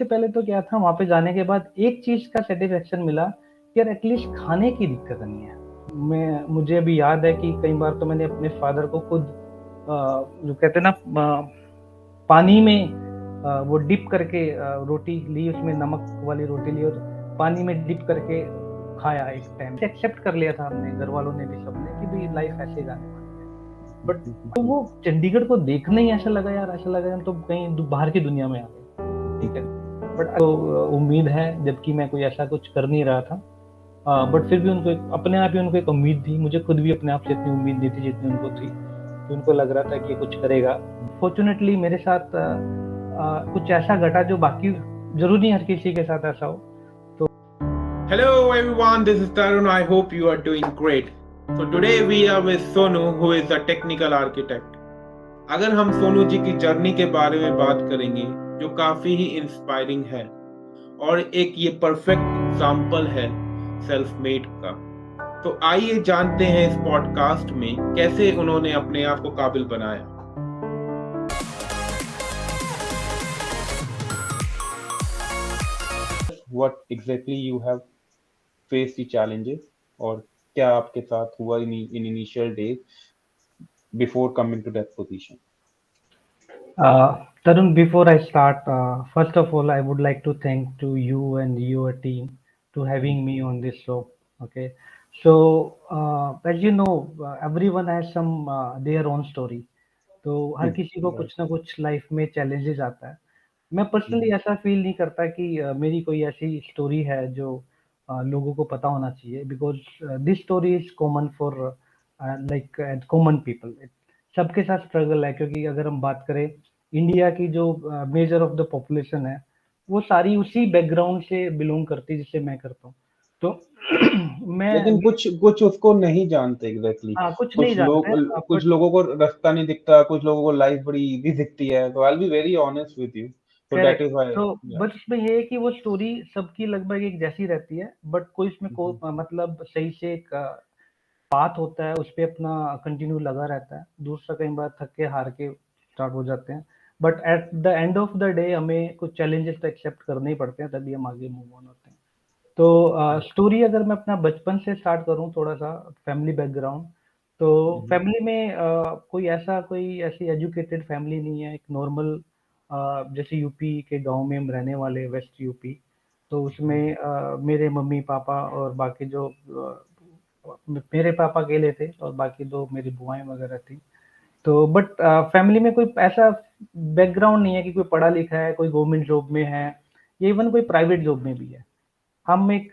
सबसे पहले तो क्या था, वहाँ पे जाने के बाद एक चीज़ का सैटिस्फैक्शन मिला कि यार एटलीस्ट खाने की दिक्कत नहीं है। मुझे अभी याद है कि कई बार तो मैंने अपने फादर को खुद जो कहते हैं ना, पानी में वो डिप करके रोटी ली, उसमें नमक वाली रोटी ली और पानी में डिप करके खाया एक टाइम। एक्सेप्ट कर लिया था हमने, घर वालों ने भी, सबने, कि भाई लाइफ ऐसे जाने वाली है। बट तो वो चंडीगढ़ को देखना ही ऐसा लगा यार, ऐसा लगा हम तो कहीं बाहर की दुनिया में आ गए। ठीक है, बट तो उम्मीद है, जबकि मैं कोई ऐसा कुछ कर नहीं रहा था, बट फिर भी उनको अपने आप ही उनको एक उम्मीद थी। मुझे खुद भी अपने आप से इतनी उम्मीद नहीं थी जितनी उनको थी, कि उनको लग रहा था कि ये कुछ करेगा। फॉर्चुनेटली मेरे साथ कुछ ऐसा घटा जो बाकी जरूर नहीं हर किसी के साथ ऐसा हो। तो Hello everyone, this is Tarun. I hope you are doing great. So today we are with Sonu, who is a technical architect. अगर हम सोनू जी की जर्नी के बारे में बात करेंगे, जो काफी ही इंस्पायरिंग है और एक ये परफेक्ट एग्जाम्पल है सेल्फ मेड का। तो आइए जानते हैं इस पॉडकास्ट में कैसे उन्होंने अपने आप को काबिल बनाया। What exactly you have faced the challenges और क्या आपके साथ हुआ in initial days before coming to that position? Tarun, before I start, first of all, I would like to thank to you and your team to having me on this show. Okay, so as you know, everyone has some their own story. तो हर किसी को कुछ ना कुछ life में challenges आता है। मैं पर्सनली ऐसा फील नहीं करता कि मेरी कोई ऐसी स्टोरी है जो लोगों को पता होना चाहिए, because this story is common for like common people. सबके साथ स्ट्रगल है, क्योंकि अगर हम बात करें इंडिया की जो मेजर ऑफ द पॉपुलेशन है, वो सारी उसी बैकग्राउंड से बिलोंग करती है जिससे मैं करता हूँ। तो मैं लेकिन कुछ कुछ उसको नहीं जानते एग्जैक्टली हाँ, कुछ नहीं कुछ लोग जानते, कुछ बट लोगों को रास्ता नहीं दिखता, कुछ लोगों को लाइफ बड़ी इजी दिखती है। तो I will be very honest with you, so that correct. Is why. तो बस इसमें ये है कि वो स्टोरी सबकी लगभग एक जैसी रहती है, बट कोई इसमें को मतलब सही से एक पाथ होता है, उस पे अपना कंटिन्यू लगा रहता है। दूसरा कई बार थक के हार के स्टार्ट हो जाते हैं, but at the end of the day हमें कुछ चैलेंजेस तो एक्सेप्ट करने ही पड़ते हैं, तभी हम आगे मूव ऑन होते हैं। तो स्टोरी अगर मैं अपना बचपन से स्टार्ट करूं, थोड़ा सा फैमिली बैकग्राउंड, तो फैमिली में कोई ऐसी एजुकेटेड फैमिली नहीं है। एक नॉर्मल जैसे यूपी के गांव में हम रहने वाले, वेस्ट यूपी। तो उसमें मेरे मम्मी पापा और बाकी जो मेरे पापा अकेले थे और बाकी दो मेरी बुआएं वगैरह थी। तो बट फैमिली में कोई ऐसा बैकग्राउंड नहीं है कि कोई पढ़ा लिखा है, कोई गवर्नमेंट जॉब में है, या इवन कोई प्राइवेट जॉब में भी है। हम एक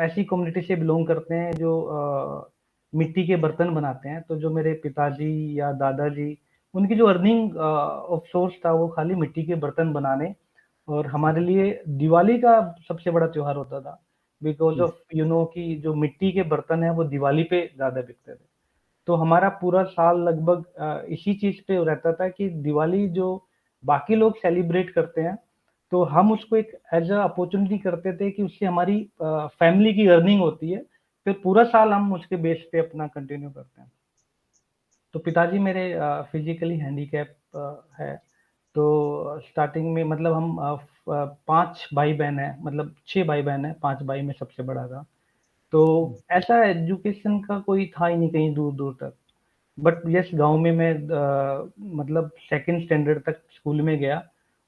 ऐसी कम्युनिटी से बिलोंग करते हैं जो मिट्टी के बर्तन बनाते हैं। तो जो मेरे पिताजी या दादाजी, उनकी जो अर्निंग ऑफ सोर्स था वो खाली मिट्टी के बर्तन बनाने, और हमारे लिए दिवाली का सबसे बड़ा त्योहार होता था, बिकॉज ऑफ यू नो कि जो मिट्टी के बर्तन है वो दिवाली पे ज्यादा बिकते थे। तो हमारा पूरा साल लगभग इसी चीज पे रहता था कि दिवाली जो बाकी लोग सेलिब्रेट करते हैं, तो हम उसको एक एज अ अपॉर्चुनिटी करते थे कि उससे हमारी फैमिली की अर्निंग होती है, फिर पूरा साल हम उसके बेस पे अपना कंटिन्यू करते हैं। तो पिताजी मेरे फिजिकली हैंडीकैप है। तो स्टार्टिंग में मतलब हम 5 भाई बहन है, मतलब 6 भाई बहन है, 5 भाई में सबसे बड़ा था। तो ऐसा एजुकेशन का कोई था ही नहीं कहीं दूर दूर तक। बट यस, गांव में मैं मतलब सेकंड स्टैंडर्ड तक स्कूल में गया।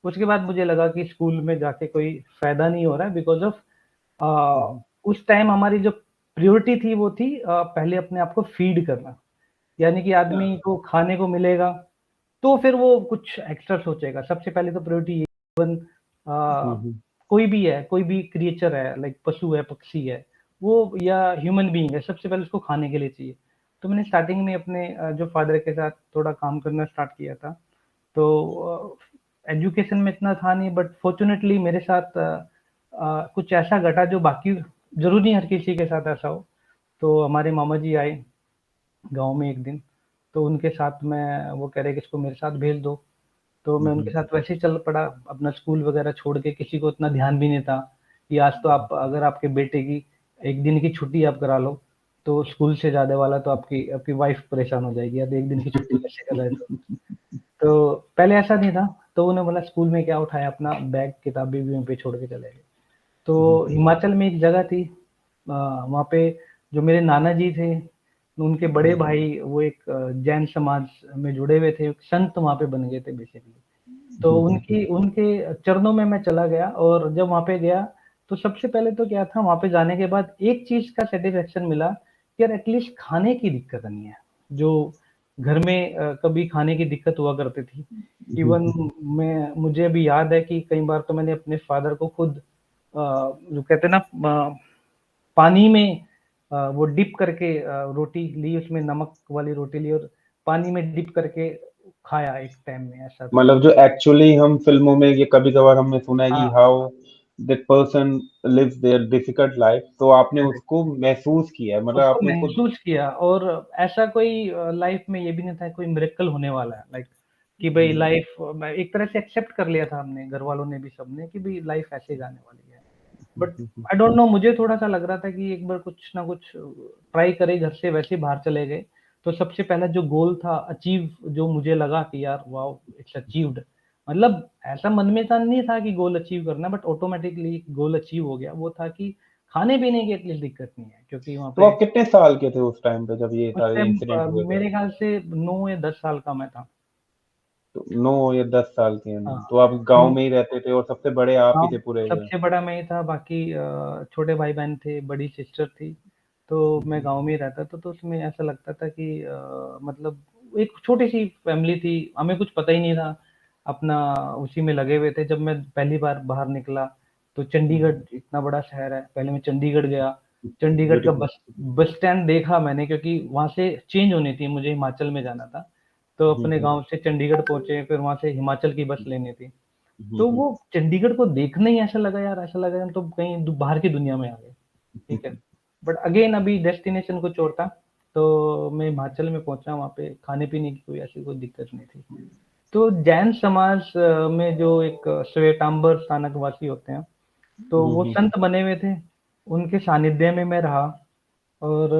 उसके बाद मुझे लगा कि स्कूल में जाके कोई फायदा नहीं हो रहा है, बिकॉज ऑफ उस टाइम हमारी जो प्रायोरिटी थी वो थी पहले अपने आप को फीड करना। यानी कि आदमी को खाने को मिलेगा तो फिर वो कुछ एक्स्ट्रा सोचेगा। सबसे पहले तो प्रायोरिटी इवन कोई भी है, कोई भी क्रिएचर है, लाइक पशु है, पक्षी है, वो या ह्यूमन बीइंग है, सबसे पहले उसको खाने के लिए चाहिए। तो मैंने स्टार्टिंग में अपने जो फादर के साथ थोड़ा काम करना स्टार्ट किया था। तो एजुकेशन में इतना था नहीं, बट फॉर्चुनेटली मेरे साथ कुछ ऐसा घटा जो बाकी जरूर नहीं हर किसी के साथ ऐसा हो। तो हमारे मामा जी आए गांव में एक दिन, तो उनके साथ मैं, वो कह रहे कि इसको मेरे साथ भेज दो। तो मैं उनके साथ वैसे ही चल पड़ा, अपना स्कूल वगैरह छोड़ के। किसी को इतना ध्यान भी नहीं था कि आज तो आप, अगर आपके बेटे की एक दिन की छुट्टी आप करा लो, तो स्कूल से ज्यादा वाला तो आपकी आपकी वाइफ परेशान हो जाएगी, यार एक दिन की छुट्टी कैसे कर रहे हो। तो पहले ऐसा नहीं था। तो उन्हें बोला स्कूल में क्या उठाया, अपना बैग किताबें भी वहीं पे छोड़ के चले गए। तो हिमाचल में एक जगह थी, वहाँ पे जो मेरे नाना जी थे, उनके बड़े भाई वो एक जैन समाज में जुड़े हुए थे, एक संत वहाँ पे बन गए थे बेसिकली। तो उनके चरणों में मैं चला गया, और जब वहाँ पे गया तो सबसे पहले तो क्या था, वहाँ पे जाने के बाद एक चीज़ का सैटिस्फैक्शन मिला कि यार एटलीस्ट खाने की दिक्कत नहीं है, जो घर में कभी खाने की दिक्कत हुआ करती थी। इवन मुझे अभी याद है कि कई बार तो मैंने अपने फादर को खुद जो कहते हैं ना, पानी में वो डिप करके रोटी ली, उसमें नमक वाली रोटी ली और पानी में डिप करके खाया एक टाइम में, ऐसा था। मतलब जो एक्चुअली हम फिल्मों में ये कभी कभार हमने सुना है कि हाँ, how that person lives their difficult life, तो आपने उसको महसूस किया है, मतलब उसको आपने उसको। महसूस किया, और ऐसा कोई लाइफ में ये भी नहीं था कोई मिरेकल होने वाला है, लाइक कि भाई लाइफ एक तरह से एक्सेप्ट कर लिया था हमने, घर वालों ने भी, सबने, कि भाई लाइफ ऐसे जाने वाली है। बट आई डोंट नो, मुझे थोड़ा सा लग रहा था कि एक बार कुछ ना कुछ ट्राई करे, घर से वैसे बाहर चले गए तो सबसे पहला जो गोल था अचीव, जो मुझे लगा कि यार वाओ इट्स अचीव्ड, मतलब ऐसा मन में था नहीं था कि गोल अचीव करना, बट ऑटोमेटिकली गोल अचीव हो गया। वो था कि खाने पीने की एटलीस्ट दिक्कत नहीं है, क्योंकि वहाँ तो पे आप कितने साल के थे उस टाइम पे जब ये उस सारे टाइम इंसिडेंट हुए थे? मेरे ख्याल से 9 या 10 साल का मैं था। तो 9 या 10 साल के हैं, हाँ, तो आप गांव तो में ही रहते थे और सबसे बड़े आप ही हाँ, थे पूरे के? सबसे बड़ा मैं ही था, बाकी छोटे भाई-बहन थे, बड़ी सिस्टर थी, तो मैं गाँव में ही रहता था, तो उसमें ऐसा लगता था कि मतलब एक छोटी-सी फैमिली थी, हमें कुछ पता ही नहीं था, अपना उसी में लगे हुए थे। जब मैं पहली बार बाहर निकला, तो चंडीगढ़ इतना बड़ा शहर है, पहले मैं चंडीगढ़ गया, चंडीगढ़ का ब्यूटीफुल। बस स्टैंड देखा मैंने, क्योंकि वहाँ से चेंज होनी थी, मुझे हिमाचल में जाना था, तो अपने गाँव से चंडीगढ़ पहुँचे, फिर वहाँ से हिमाचल की बस लेनी थी। तो वो चंडीगढ़ को देखना ही ऐसा लगा यार, ऐसा लगा हम तो कहीं बाहर की दुनिया में आ गए, ठीक है। बट अगेन अभी डेस्टिनेशन कुछ और था, तो मैं हिमाचल में पहुंचा, वहाँ पे खाने पीने की कोई ऐसी कोई दिक्कत नहीं थी। तो जैन समाज में जो एक श्वेतांबर स्थानक वासी होते हैं, तो वो संत बने हुए थे, उनके सानिध्य में मैं रहा, और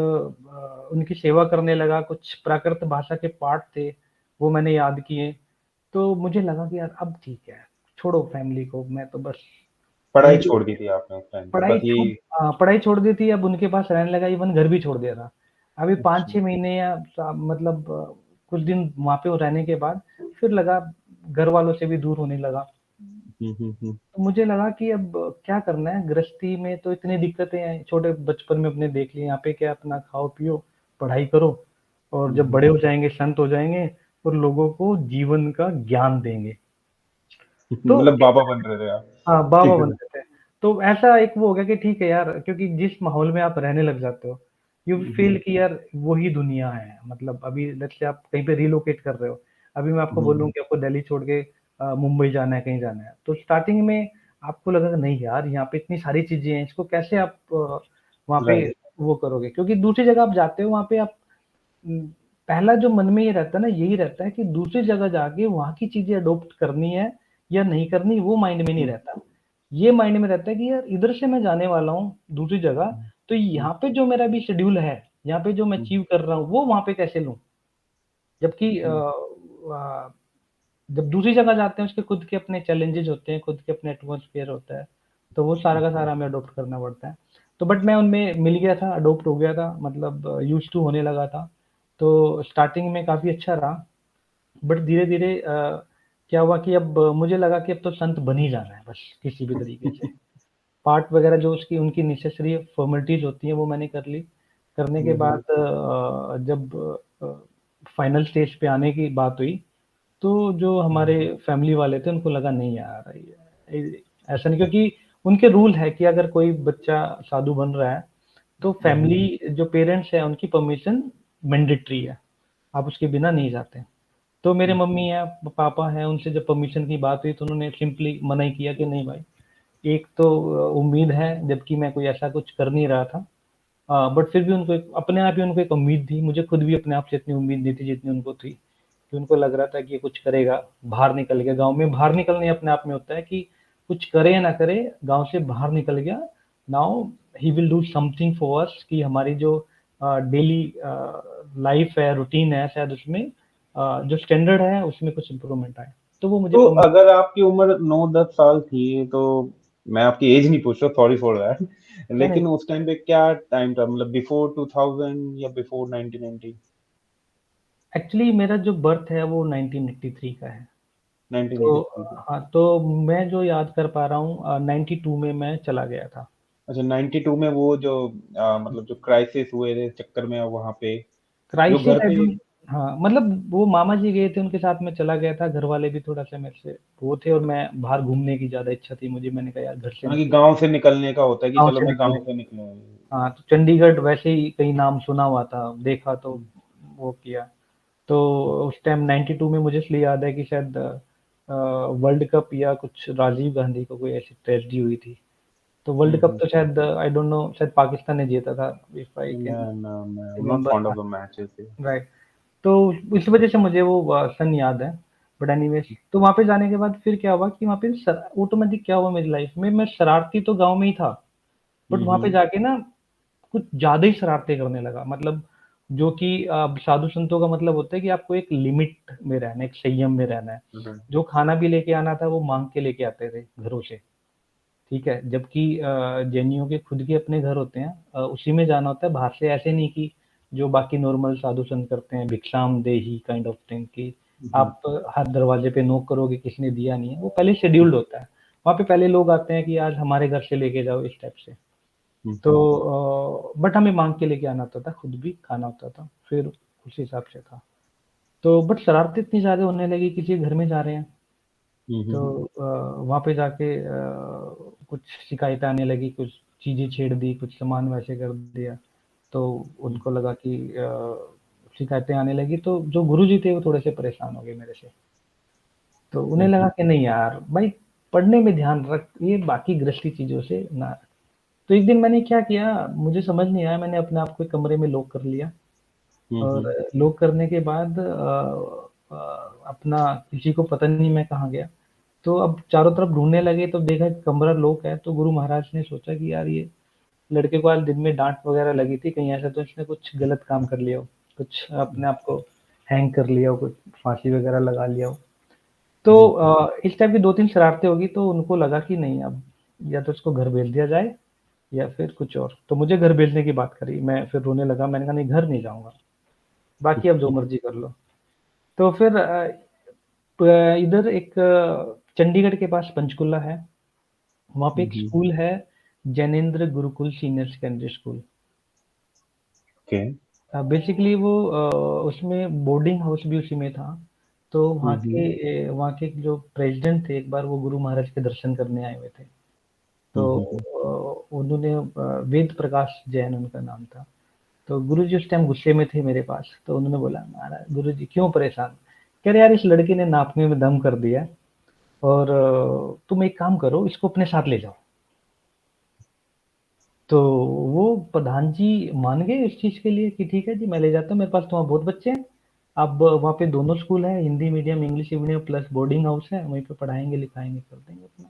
उनकी सेवा करने लगा। कुछ प्राकृत भाषा के पाठ थे, वो मैंने याद किए, तो मुझे लगा कि यार अब ठीक है, छोड़ो फैमिली को, मैं तो बस पढ़ाई उनकी छोड़ दी थी आपने उस टाइम पे, बस यही? पढ़ाई छोड़ दी थी, अब उनके पास रहने लगा, इवन घर भी छोड़ दिया था। अभी 5-6 महीने या मतलब कुछ दिन वहाँ पे रहने के बाद फिर लगा घर वालों से भी दूर होने लगा। तो मुझे लगा कि अब क्या करना है, गृहस्थी में तो इतनी दिक्कतें हैं, छोटे बचपन में अपने देख लिए, यहाँ पे क्या अपना खाओ पियो, पढ़ाई करो, और जब बड़े हो जाएंगे संत हो जाएंगे और लोगों को जीवन का ज्ञान देंगे। तो मतलब बाबा बन रहे थे आप? हाँ, बाबा ठीक है। बनते थे। तो ऐसा एक वो हो गया कि ठीक है यार, क्योंकि जिस माहौल में आप रहने लग जाते हो, यू फील कि यार वही दुनिया है। मतलब अभी लेट्स से आप कहीं पे रिलोकेट कर रहे हो, अभी मैं आपको बोलूँ कि आपको दिल्ली छोड़ के मुंबई जाना है, कहीं जाना है, तो स्टार्टिंग में आपको लगेगा नहीं यार, यहाँ पे इतनी सारी चीज़ें हैं, इसको कैसे आप वहाँ पे राइट। वो करोगे? क्योंकि दूसरी जगह आप जाते हो, वहाँ पे आप पहला जो मन में ये रहता है ना, यही रहता है कि दूसरी जगह जाके वहाँ की चीज़ें अडॉप्ट करनी है या नहीं करनी, वो माइंड में नहीं रहता। ये माइंड में रहता है कि यार इधर से मैं जाने वाला हूँ दूसरी जगह, तो यहाँ पे जो मेरा भी शेड्यूल है, यहाँ पे जो मैं अचीव कर रहा हूँ, वो वहाँ पे कैसे लूँ? जबकि जब दूसरी जगह जाते हैं, उसके खुद के अपने चैलेंजेस होते हैं, खुद के अपने एटमॉस्फेयर होता है, तो वो सारा का सारा हमें अडॉप्ट करना पड़ता है। तो बट मैं उनमें मिल गया था, अडॉप्ट हो गया था, मतलब यूज़्ड टू होने लगा था। तो स्टार्टिंग में काफ़ी अच्छा रहा, बट धीरे-धीरे क्या हुआ कि अब मुझे लगा कि अब तो संत बन ही जाना है बस, किसी भी तरीके से। पाठ वगैरह जो उसकी उनकी नेसेसरी फॉर्मेलिटीज़ होती हैं, वो मैंने कर ली। करने के बाद जब फाइनल स्टेज पे आने की बात हुई, तो जो हमारे फैमिली वाले थे, उनको लगा नहीं यार, ऐसा नहीं, क्योंकि उनके रूल है कि अगर कोई बच्चा साधु बन रहा है, तो फैमिली जो पेरेंट्स हैं, उनकी परमिशन मैंडेटरी है, आप उसके बिना नहीं जाते। तो मेरे मम्मी हैं, पापा हैं, उनसे जब परमिशन की बात हुई, तो उन्होंने सिंपली मना ही किया कि नहीं भाई, एक तो उम्मीद है, जबकि मैं कोई ऐसा कुछ कर नहीं रहा था। बट फिर भी उनको अपने आप ही उनको एक उम्मीद थी, मुझे खुद भी अपने आप से इतनी उम्मीद नहीं थी जितनी उनको थी, कि उनको लग रहा था कि ये कुछ करेगा, बाहर निकल गया। गाँव में बाहर निकलने अपने आप में होता है कि कुछ करे या ना करे, गाँव से बाहर निकल गया, now he will do something for us, कि हमारी जो डेली लाइफ है, रूटीन है, शायद उसमें जो स्टैंडर्ड है, उसमें कुछ इम्प्रूवमेंट आए। तो वो मुझे तो परमिशन। अगर आपकी उम्र 9-10 साल थी, तो मैं आपकी एज नहीं पूछ रहा, सॉरी फॉर दैट, नहीं नहीं, लेकिन उस टाइम पे क्या टाइम था, मतलब बिफोर 2000 या बिफोर 1990? एक्चुअली मेरा जो बर्थ है वो 1983 का है। तो 1983 हाँ, तो मैं जो याद कर पा रहा हूँ 92 में मैं चला गया था। अच्छा, 92 में वो जो मतलब जो क्राइसिस हुए थे चक्कर में वहां पे जो क्राइसिस घर आई पे। डोंट, हाँ मतलब वो मामा जी गए थे, उनके साथ में चला गया था। घर वाले भी थोड़ा सा मेरे से वो थे, और मैं बाहर घूमने की ज़्यादा इच्छा थी मुझे। मैंने कहा यार घर से हाँ, कि निकल, गांव से निकलने का होता है कि गाँव चलो से मैं निकलने। गांव से निकलूं। हाँ, तो चंडीगढ़ वैसे ही कहीं नाम सुना हुआ था, देखा तो वो किया। तो उस टाइम 92 में मुझे इसलिए याद है कि शायद वर्ल्ड कप या कुछ राजीव गांधी को कोई ऐसी ट्रेजेडी हुई थी। तो वर्ल्ड कप तो शायद आई डोंट नो, शायद पाकिस्तान ने जीता था, इफ आई कैन मैं not remember. Fond of the matches. Right. तो इस वजह से मुझे वो सन याद है। बट एनीवेज, तो वहाँ पे जाने के बाद फिर क्या हुआ कि वहाँ पे ऑटोमेटिक क्या हुआ मेरी लाइफ में, मैं शरारती तो गांव में ही था, बट वहाँ पे जाके ना कुछ ज़्यादा ही शरारतें करने लगा। मतलब जो कि साधु संतों का मतलब होता है कि आपको एक लिमिट में रहना है, एक संयम में रहना है। जो खाना भी लेके आना था वो मांग के लेके आते थे घरों से, ठीक है। जबकि जैनियों के खुद के अपने घर होते हैं, उसी में जाना होता है बाहर से। ऐसे नहीं कि जो बाकी नॉर्मल साधु संत करते हैं, भिक्षाम देही काइंड ऑफ थिंग, कि आप हर दरवाजे पे नॉक करोगे किसी ने दिया नहीं है, वो पहले शेड्यूल्ड होता है। वहाँ पे पहले लोग आते हैं कि आज हमारे घर से लेके जाओ, इस टाइप से। तो बट हमें मांग के लेके आना होता था, खुद भी खाना होता था, फिर उस हिसाब से था। तो बट शरारतें इतनी ज़्यादा होने लगी, किसी के घर में जा रहे हैं तो वहाँ पे जाके कुछ शिकायतें आने लगी, कुछ चीज़ें छेड़ दी, कुछ सामान वैसे कर दिया। तो उनको लगा कि शिकायतें आने लगी, तो जो गुरुजी थे वो थोड़े से परेशान हो गए मेरे से। तो उन्हें लगा कि नहीं यार भाई, पढ़ने में ध्यान रख, ये बाकी गृहस्थी चीज़ों से ना। तो एक दिन मैंने क्या किया, मुझे समझ नहीं आया, मैंने अपने आप को एक कमरे में लॉक कर लिया। और लॉक करने के बाद अपना किसी को पता नहीं मैं कहाँ गया। तो अब चारों तरफ ढूँढने लगे, तो देखा कि कमरा लॉक है। तो गुरु महाराज ने सोचा कि यार ये लड़के को आज दिन में डाँट वग़ैरह लगी थी, कहीं ऐसा तो इसने कुछ गलत काम कर लिया हो, कुछ अपने आप को हैंग कर लिया हो, कुछ फांसी वग़ैरह लगा लिया हो। तो इस टाइप की 2-3 शरारतें होगी, तो उनको लगा कि नहीं, अब या तो इसको घर भेज दिया जाए या फिर कुछ और। तो मुझे घर भेजने की बात करी, मैं फिर रोने लगा, मैंने कहा नहीं, घर नहीं जाऊँगा, बाकी अब जो मर्ज़ी कर लो। तो फिर इधर एक चंडीगढ़ के पास पंचकुला है, वहाँ पे एक स्कूल है, Jainendra Gurukul senior secondary school. Okay. Basically वो उसमें बोर्डिंग हाउस भी उसी में था। तो वहाँ के जो प्रेज़िडेंट थे, एक बार वो गुरु महाराज के दर्शन करने आए हुए थे। तो उन्होंने वेद प्रकाश जैन उनका नाम था। तो गुरुजी उस टाइम गुस्से में थे मेरे पास, तो उन्होंने बोला, महाराज गुरुजी क्यों परेशान? कह रहे यार इस लड़के ने नापने में दम कर दिया, और तुम एक काम करो, इसको अपने साथ ले जाओ। तो वो प्रधान जी मान गए इस चीज़ के लिए कि ठीक है जी, मैं ले जाता हूँ, मेरे पास तो वहाँ बहुत बच्चे हैं। अब वहाँ पे दोनों स्कूल हैं, Hindi medium, English medium, plus boarding house है, वहीं पे पढ़ाएँगे, लिखाएँगे, कर देंगे अपना।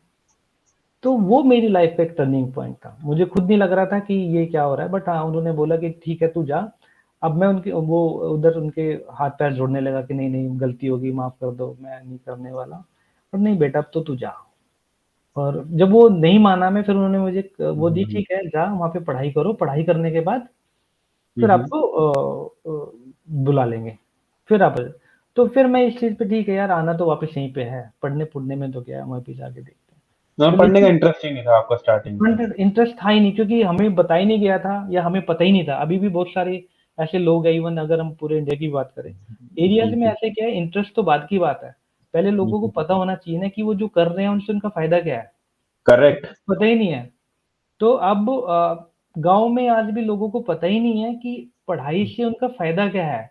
तो वो मेरी लाइफ का एक टर्निंग पॉइंट था। मुझे खुद नहीं लग रहा था कि ये क्या हो रहा है, बट हाँ, उन्होंने बोला कि ठीक है तू जा। अब मैं उनके वो उधर उनके हाथ-पैर जोड़ने लगा कि नहीं-नहीं गलती हो गई, माफ़ कर दो, मैं नहीं करने वाला। पर नहीं बेटा, अब तो तू जा। और जब वो नहीं माना मैं, फिर उन्होंने मुझे वो दी, ठीक है जा वहाँ पे पढ़ाई करो, पढ़ाई करने के बाद फिर आपको बुला लेंगे, फिर आप। तो फिर मैं इस चीज़ पे ठीक है यार, आना तो वापस यहीं पे है, पढ़ने-पुढ़ने में तो क्या है, वहीं पे जाके देखते हैं। ना, तो पढ़ने का लेकिन इंटरेस्ट ही नहीं था आपका स्टार्टिंग में? इंटरेस्ट था ही नहीं, क्योंकि हमें बताया नहीं गया था, या हमें पता ही नहीं था। अभी भी बहुत सारे ऐसे लोग हैं, इवन अगर हम पूरे इंडिया की बात करें, एरियाज़ में ऐसे क्या है, इंटरेस्ट तो बाद की बात है। पहले लोगों को पता होना चाहिए ना कि वो जो कर रहे हैं उनसे उनका फ़ायदा क्या है, करेक्ट। पता ही नहीं है। तो अब गाँव में आज भी लोगों को पता ही नहीं है कि पढ़ाई से उनका फ़ायदा क्या है।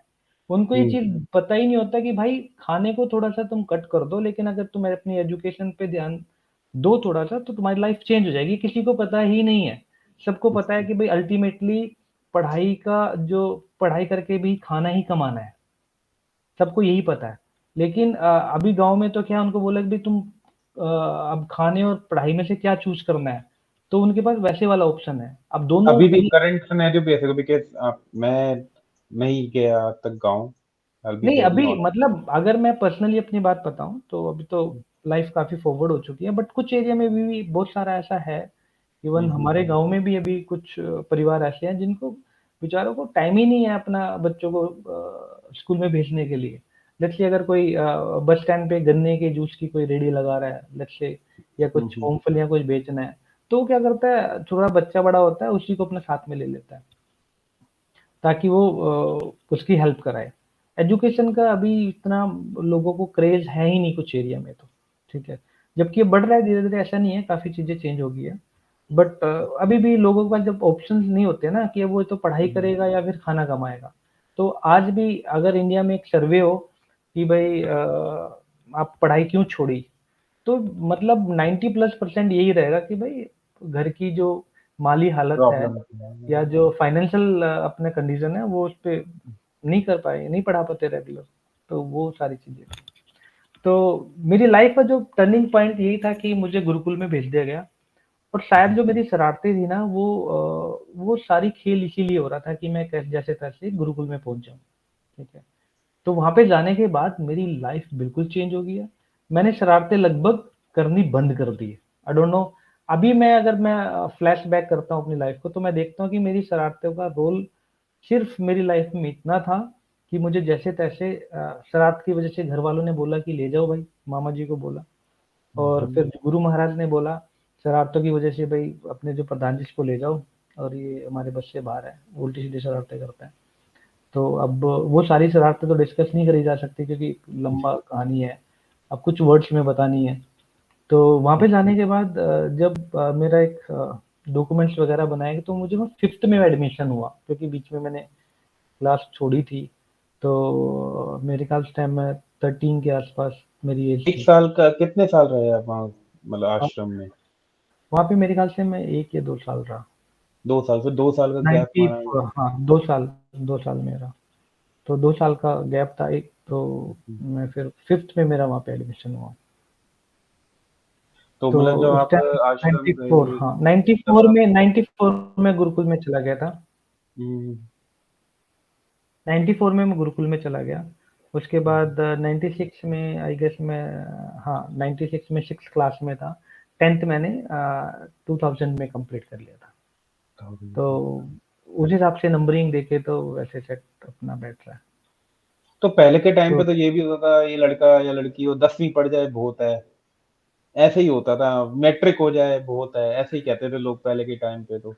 उनको ये चीज़ पता ही नहीं होता कि भाई खाने को थोड़ा-सा तुम कट कर दो, लेकिन अगर तुम अपनी एजुकेशन पे ध्यान दो थोड़ा-सा, तो तुम्हारी लाइफ़ चेंज हो जाएगी। किसी को पता ही नहीं है। सबको पता है कि भाई अल्टीमेटली पढ़ाई करके भी खाना ही कमाना है। सबको यही पता है। लेकिन अभी गाँव में तो क्या उनको बोला कि भई तुम अब खाने और पढ़ाई में से क्या चूज़ करना है? तो उनके पास वैसे वाला ऑप्शन है। अब दोनों अभी भी कहीं। करंट सिनेरियो भी ऐसे, बिकॉज़ मैं नहीं गया आज तक गाँव। I'll be नहीं very अभी honest. मतलब अगर मैं पर्सनली अपनी बात बताऊं तो अभी तो लाइफ काफी फॉरवर्ड हो चुकी है, बट कुछ एरिया में भी बहुत सारा ऐसा है। इवन हमारे गांव में भी अभी कुछ परिवार ऐसे हैं जिनको बेचारों को टाइम ही नहीं है अपना बच्चों को स्कूल में भेजने के लिए। लेट्स से अगर कोई बस स्टैंड पे गन्ने के जूस की कोई रेडी लगा रहा है लेट्स से, या कुछ मूंगफलियां कुछ बेचना है, तो वो क्या करता है, थोड़ा बच्चा बड़ा होता है उसी को अपने साथ में ले लेता है ताकि वो उसकी हेल्प कराए। एजुकेशन का अभी इतना लोगों को क्रेज है ही नहीं कुछ एरिया में, तो ठीक है, जबकि ये बढ़ रहा है धीरे धीरे, ऐसा नहीं है, काफी चीजें चेंज हो गई है, बट अभी भी लोगों के पास जब ऑप्शन नहीं होते ना कि वो तो पढ़ाई करेगा या फिर खाना कमाएगा। तो आज भी अगर इंडिया में एक सर्वे हो कि भाई आप पढ़ाई क्यों छोड़ी, तो मतलब 90+% यही रहेगा कि भाई घर की जो माली हालत है प्रॉब्लम या जो फाइनेंशियल अपने कंडीशन है वो उस पे नहीं कर पाए, नहीं पढ़ा पाते रेगुलर, तो वो सारी चीजें। तो मेरी लाइफ का जो टर्निंग पॉइंट यही था कि मुझे गुरुकुल में भेज दिया गया, और शायद जो मेरी शरारतें थी ना वो सारी खेल इसीलिए हो रहा था कि मैं जैसे तैसे गुरुकुल में पहुंच जाऊं, ठीक है। तो वहां पे जाने के बाद मेरी लाइफ बिल्कुल चेंज हो गई है। मैंने शरारतें लगभग करनी बंद कर दी है। आई डोंट नो, अभी मैं अगर मैं फ्लैशबैक करता हूँ अपनी लाइफ को तो मैं देखता हूँ कि मेरी शरारतों का रोल सिर्फ मेरी लाइफ में इतना था कि मुझे जैसे तैसे शरारत की वजह से घर वालों ने बोला कि ले जाओ भाई, मामा जी को बोला, और फिर गुरु महाराज ने बोला शरारतों की वजह से भाई अपने जो प्रधान जी को ले जाओ, और ये हमारे बस से बाहर है, उल्टी सीधी शरारतें करता है। तो अब वो सारी शरारतें तो डिस्कस नहीं करी जा सकती क्योंकि लंबा कहानी है, अब कुछ वर्ड्स में बतानी है। तो वहाँ पे जाने के बाद जब मेरा एक डॉक्यूमेंट्स वगैरह बनाए तो मुझे वो 5th में एडमिशन हुआ, क्योंकि बीच में मैंने क्लास छोड़ी थी। तो मेरे ख्याल उस टाइम में 13 के आसपास मेरी एज एक थी। साल का कितने साल रहे आप वहाँ मतलब आश्रम में? वहाँ पे मेरे ख्याल से मैं 1 या 2 साल रहा। 2 साल, फिर 2 साल का गैप 90 मारा। हाँ 2 साल मेरा, तो 2 साल का गैप था एक, तो मैं फिर 5th में मेरा वहाँ पे एडमिशन हुआ। तो तो मतलब जब उस आप टाइम आश्रम 94, गए हाँ तब 94 आप में 94 में गुरुकुल में चला गया था। हम्म, 94 में मैं गुरुकुल में चला गया। उसके बाद 96 में आई गेस मैं, हाँ 96 में 6th क्लास में था। 10th मैंने 2000 में कंप्लीट कर लिया था। तो उस हिसाब से नंबरिंग देखे तो वैसे सेट अपना बैठ रहा है। तो पहले के टाइम तो पे तो ये भी होता था, ये लड़का या लड़की हो 10वीं पढ़ जाए बहुत है, ऐसे ही होता था, मैट्रिक हो जाए बहुत है, ऐसे ही कहते थे लोग पहले के टाइम पे तो।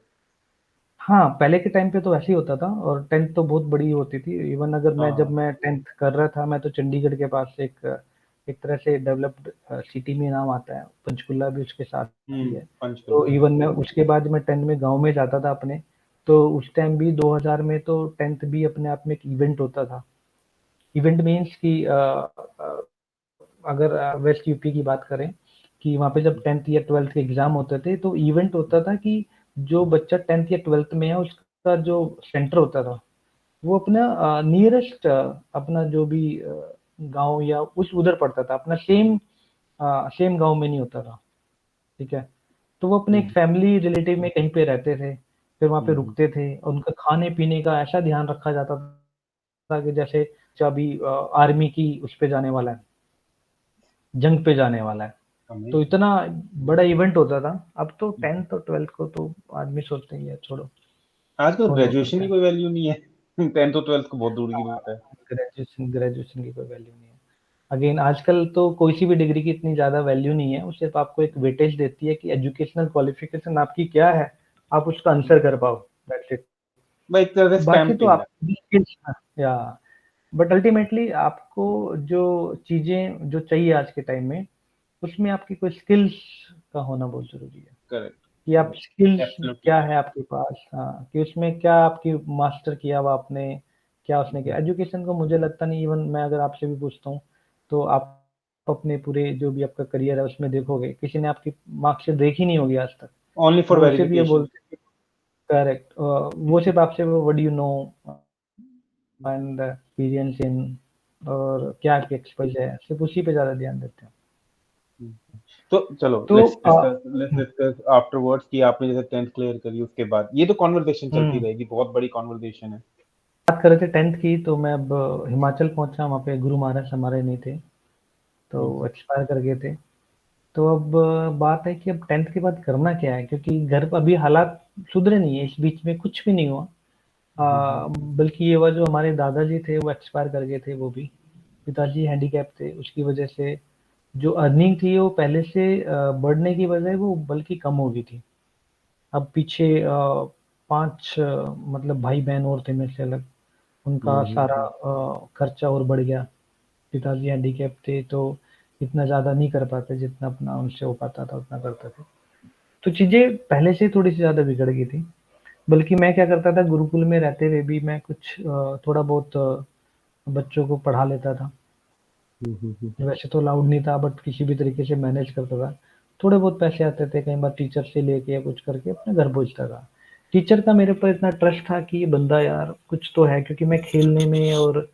हाँ, पहले के टाइम पे तो ऐसे ही होता था, और 10th तो बहुत बड़ी होती थी। इवन अगर मैं जब हाँ मैं 10th कर रहा था, मैं तो चंडीगढ़ के पास एक तरह से डेवलप्ड सिटी में नाम आता है, पंचकुला भी उसके साथ ही है। तो पंचकुला। इवन मैं उसके बाद मैं 10th में गाँव में जाता था अपने, तो उस टाइम भी 2000 में तो 10th भी अपने आप में एक इवेंट होता था। इवेंट मीन्स कि अगर वेस्ट यूपी की बात करें कि वहाँ पे जब 10th या 12th के एग्जाम होते थे तो इवेंट होता था कि जो बच्चा 10th या 12th में है उसका जो सेंटर होता था वो अपना नियरेस्ट अपना जो भी गांव या उस उधर पड़ता था, अपना सेम गांव में नहीं होता था, ठीक है। तो वो अपने एक फैमिली रिलेटिव में कहीं पे रहते थे, फिर वहाँ पे रुकते थे, और उनका खाने पीने का ऐसा ध्यान रखा जाता था कि जैसे अभी आर्मी की उस पे जाने वाला है, जंग पे जाने वाला है, तो इतना बड़ा इवेंट होता था। अब तो 10th और 12th को तो आदमी सोचते ही है छोड़ो, आजकल कौन वो ग्रेजुएशन करता की है। कोई वैल्यू नहीं है। 10th और 12th को बहुत दूर की बात है। ग्रेजुएशन की कोई वैल्यू नहीं है। अगेन आजकल तो कोई सी भी डिग्री की इतनी ज़्यादा वैल्यू नहीं है, वो सिर्फ आपको एक वेटेज देती है कि एजुकेशनल क्वालिफिकेशन आपकी क्या है, आप उसका आंसर कर पाओ, दैट्स इट। भाई एक तरह से बाकी तो स्टैंपिंग है। आप स्किल्स, या बट अल्टीमेटली आपको जो चीज़ें जो चाहिए आज के टाइम में, उसमें आपकी कोई स्किल्स का होना बहुत ज़रूरी है, करेक्ट। कि आप स्किल्स एब्सोल्युटली क्या है करेक्ट। आपके पास, हाँ, कि उसमें क्या आपकी मास्टर किया हुआ आपने, क्या उसने किया। एजुकेशन को मुझे लगता नहीं, इवन मैं अगर आपसे भी पूछता हूँ तो आप अपने पूरे जो भी आपका करियर है उसमें देखोगे किसी ने आपकी मार्कशीट देखी नहीं होगी आज तक। ओनली फॉर वो सिर्फ ये वेरिफिकेशन। बोलते हैं, करेक्ट, वो सिर्फ आपसे what do you know and experience in, और क्या आपकी एक्सपर्टीज है, सिर्फ उसी पे ज़्यादा ध्यान देते हैं। तो चलो तो लेट्स डिस्कस आफ्टरवर्ड्स कि आपने जैसे 10th क्लियर करी उसके बाद ये तो कॉन्वर्सेशन चलती हुँ, रहेगी, बहुत बड़ी कॉन्वर्सेशन है। बात कर रहे थे 10th की, तो मैं अब हिमाचल पहुंचा, वहाँ पे गुरु महाराज हमारे नहीं थे, तो एक्सपायर कर गए थे। तो अब बात है कि अब 10th के बाद करना क्या है, क्योंकि घर पर अभी हालात सुधरे नहीं है, इस बीच में कुछ भी नहीं हुआ। बल्कि ये हुआ, जो हमारे दादाजी थे वो एक्सपायर कर गए थे, वो भी पिताजी हैंडीकैप थे, उसकी वजह से जो अर्निंग थी वो पहले से बढ़ने की बजाय वो बल्कि कम हो गई थी। अब पीछे 5 मतलब भाई बहन और थे मेरे से अलग, उनका सारा खर्चा और बढ़ गया। पिताजी हैंडीकैप थे, तो इतना ज़्यादा नहीं कर पाते, जितना अपना उनसे हो पाता था उतना करते थे। तो चीज़ें पहले से थोड़ी सी ज़्यादा बिगड़ गई थी। बल्कि मैं क्या करता था, गुरुकुल में रहते हुए भी मैं कुछ थोड़ा बहुत बच्चों को पढ़ा लेता था। वैसे तो अलाउड नहीं था, बट किसी भी तरीके से मैनेज करता था। थोड़े बहुत पैसे आते थे, कई बार टीचर से लेके या कुछ करके अपने घर पहुँचता था। टीचर का मेरे ऊपर इतना ट्रस्ट था कि ये बंदा यार कुछ तो है, क्योंकि मैं खेलने में और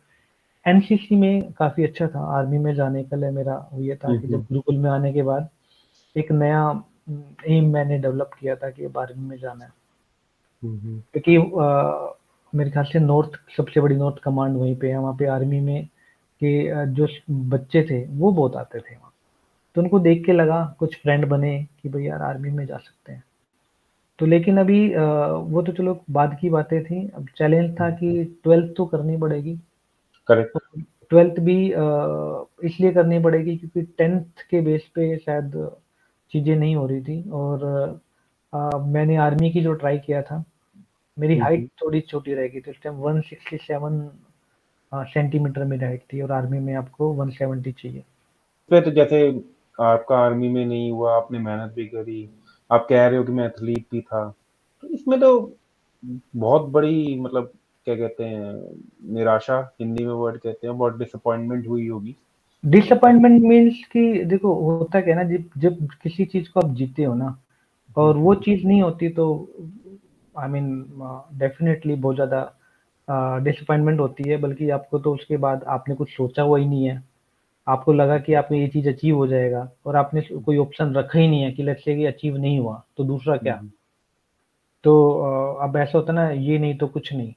एनसीसी में काफ़ी अच्छा था। आर्मी में जाने के लिए मेरा ये था कि जब गुरुकुल में आने के बाद एक नया एम मैंने डेवलप किया था कि अब आर्मी में जाना है। क्योंकि मेरे ख्याल से नॉर्थ, सबसे बड़ी नॉर्थ कमांड वहीं पे है, वहाँ पे आर्मी में के जो बच्चे थे वो बहुत आते थे वहाँ। तो उनको देख के लगा, कुछ फ्रेंड बने कि भाई यार आर्मी में जा सकते हैं। तो लेकिन अभी वो तो चलो बाद की बातें थी। अब चैलेंज था कि 12th तो करनी पड़ेगी। करेक्ट। 12th भी इसलिए करनी पड़ेगी क्योंकि 10th के बेस पे शायद चीज़ें नहीं हो रही थी। और मैंने आर्मी की जो ट्राई किया था, मेरी हाइट थोड़ी छोटी रह गई थी उस टाइम। 167 सेंटीमीटर मेरी हाइट थी, और आर्मी में आपको 170 चाहिए। फिर तो जैसे आपका आर्मी में नहीं हुआ, आपने मेहनत भी करी, आप कह रहे हो कि मैं एथलीट भी था, तो इसमें तो बहुत बड़ी मतलब क्या कहते हैं, निराशा हिंदी में वर्ड कहते हैं, बहुत डिसअपॉइंटमेंट हुई होगी। डिसअपॉइंटमेंट मीन्स कि देखो होता क्या है ना, जब जब किसी चीज़ को आप जीते हो ना और वो चीज़ नहीं होती, तो आई मीन डेफिनेटली बहुत ज़्यादा डिसअपॉइंटमेंट होती है। बल्कि आपको तो उसके बाद आपने कुछ सोचा हुआ ही नहीं है, आपको लगा कि आपने ये चीज़ अचीव हो जाएगा, और आपने कोई ऑप्शन रखा ही नहीं है कि लेट्स से कि अचीव नहीं हुआ तो दूसरा क्या। तो अब ऐसा होता है ना, ये नहीं तो कुछ नहीं।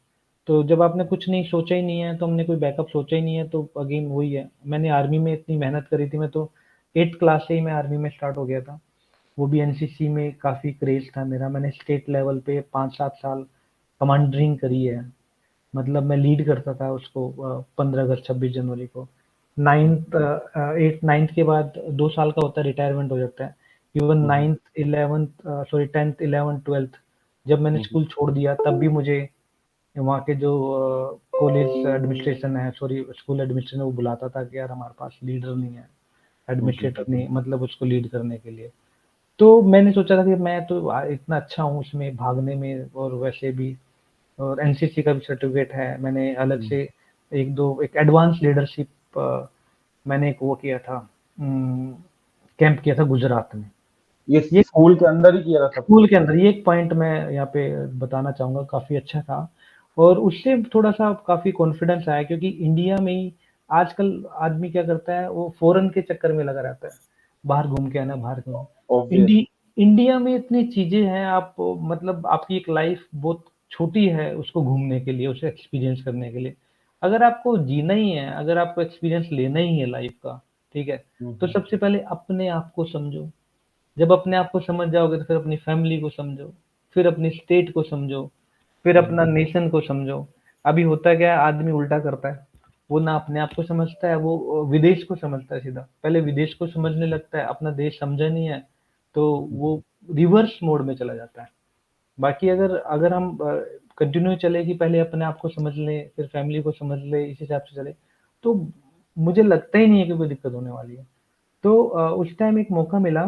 तो जब आपने कुछ नहीं सोचा ही नहीं है, तो हमने कोई बैकअप सोचा ही नहीं है, तो अगेन वही है। मैंने आर्मी में इतनी मेहनत करी थी, मैं तो 8th क्लास से ही मैं आर्मी में स्टार्ट हो गया था। वो भी एनसीसी में काफ़ी क्रेज़ था मेरा। मैंने स्टेट लेवल पे 5-7 साल कमांडरिंग करी है। मतलब मैं लीड करता था उसको 15 अगस्त, 26 जनवरी को। 9th के बाद 2 साल का होता है, रिटायरमेंट हो जाता है। Even 9th 11th sorry 10th 11th 12th जब मैंने स्कूल छोड़ दिया, तब भी मुझे वहाँ के जो कॉलेज एडमिनिस्ट्रेशन है, सॉरी स्कूल एडमिनिस्ट्रेशन, वो बुलाता था कि यार हमारे पास लीडर नहीं है, एडमिनिस्ट्रेटर नहीं, मतलब उसको लीड करने के लिए। तो मैंने सोचा था कि मैं तो इतना अच्छा हूँ उसमें भागने में, और वैसे भी, और एनसीसी का भी सर्टिफिकेट है। मैंने अलग से एक एडवांस लीडरशिप मैंने एक वो किया था, कैंप किया था गुजरात में। ये ये स्कूल के अंदर ही किया था सब स्कूल कुछ? के अंदर, ये एक पॉइंट मैं यहाँ पे बताना चाहूँगा, काफ़ी अच्छा था। और उससे थोड़ा-सा काफ़ी कॉन्फिडेंस आया, क्योंकि इंडिया में ही आजकल आदमी क्या करता है, वो फ़ॉरेन के चक्कर में लगा रहता है। बाहर घूम के आना, बाहर घूम ऑब्वियस। इंडिया में इतनी चीज़ें हैं, आप मतलब आपकी एक लाइफ़ बहुत छोटी है उसको घूमने के लिए, उसे एक्सपीरियंस करने के लिए। अगर आपको जीना ही है, अगर आपको एक्सपीरियंस लेना ही है लाइफ़ का, ठीक है? तो सबसे पहले अपने आप को समझो। जब अपने आप को समझ जाओगे, तो फिर अपनी फैमिली को समझो, फिर अपनी स्टेट को समझो, फिर अपना नेशन को समझो। अभी होता क्या है, आदमी उल्टा करता है। वो ना अपने आप को समझता है, वो विदेश को समझता है सीधा। पहले विदेश को समझने लगता है, अपना देश समझा नहीं है, तो वो रिवर्स मोड में चला जाता है। बाकी अगर अगर हम कंटिन्यू चले कि पहले अपने आप को समझ लें, फिर फैमिली को समझ लें, इस हिसाब से चले, तो मुझे लगता ही नहीं है कि कोई दिक्कत होने वाली है। तो उस टाइम एक मौका मिला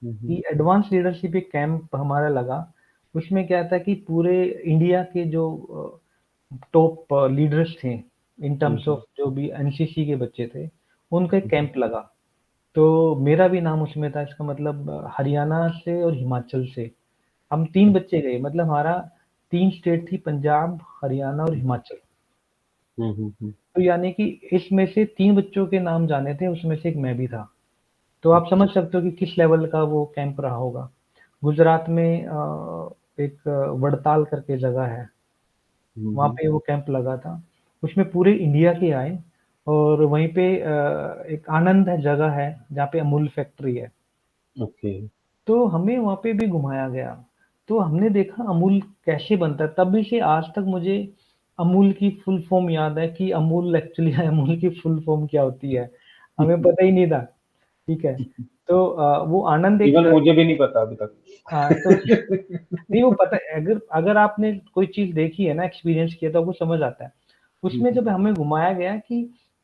कि एडवांस लीडरशिप एक कैंप हमारा लगा। उसमें क्या था कि पूरे इंडिया के जो टॉप लीडर्स थे, इन टर्म्स ऑफ जो भी एनसीसी के बच्चे थे, उनका एक कैंप लगा। तो मेरा भी नाम उसमें था। इसका मतलब हरियाणा से और हिमाचल से हम 3 बच्चे गए। मतलब हमारा 3 स्टेट थी, पंजाब, हरियाणा और हिमाचल। तो यानी कि इसमें से 3 बच्चों के नाम जाने थे, उसमें से एक मैं भी था। तो आप समझ सकते हो कि किस लेवल का वो कैंप रहा होगा। गुजरात में एक वड़ताल करके जगह है, वहाँ पे वो कैंप लगा था। उसमें पूरे इंडिया के आए और वहीं पे एक आनंद है जगह है जहाँ पे अमूल फैक्ट्री है। ओके। तो हमें वहाँ पे भी घुमाया गया। तो हमने देखा अमूल कैसे बनता है, तभी से आज तक मुझे अमूल की फुल फॉर्म याद है कि अमूल एक्चुअली अमूल की फुल फॉर्म क्या होती है, हमें पता ही नहीं था। ठीक है, तो वो आनंद एक इवन मुझे भी नहीं पता अभी तक। तो नहीं वो पता है, अगर अगर आपने कोई चीज़ देखी है ना, एक्सपीरियंस किया तो आपको समझ आता है। उसमें जब हमें घुमाया गया कि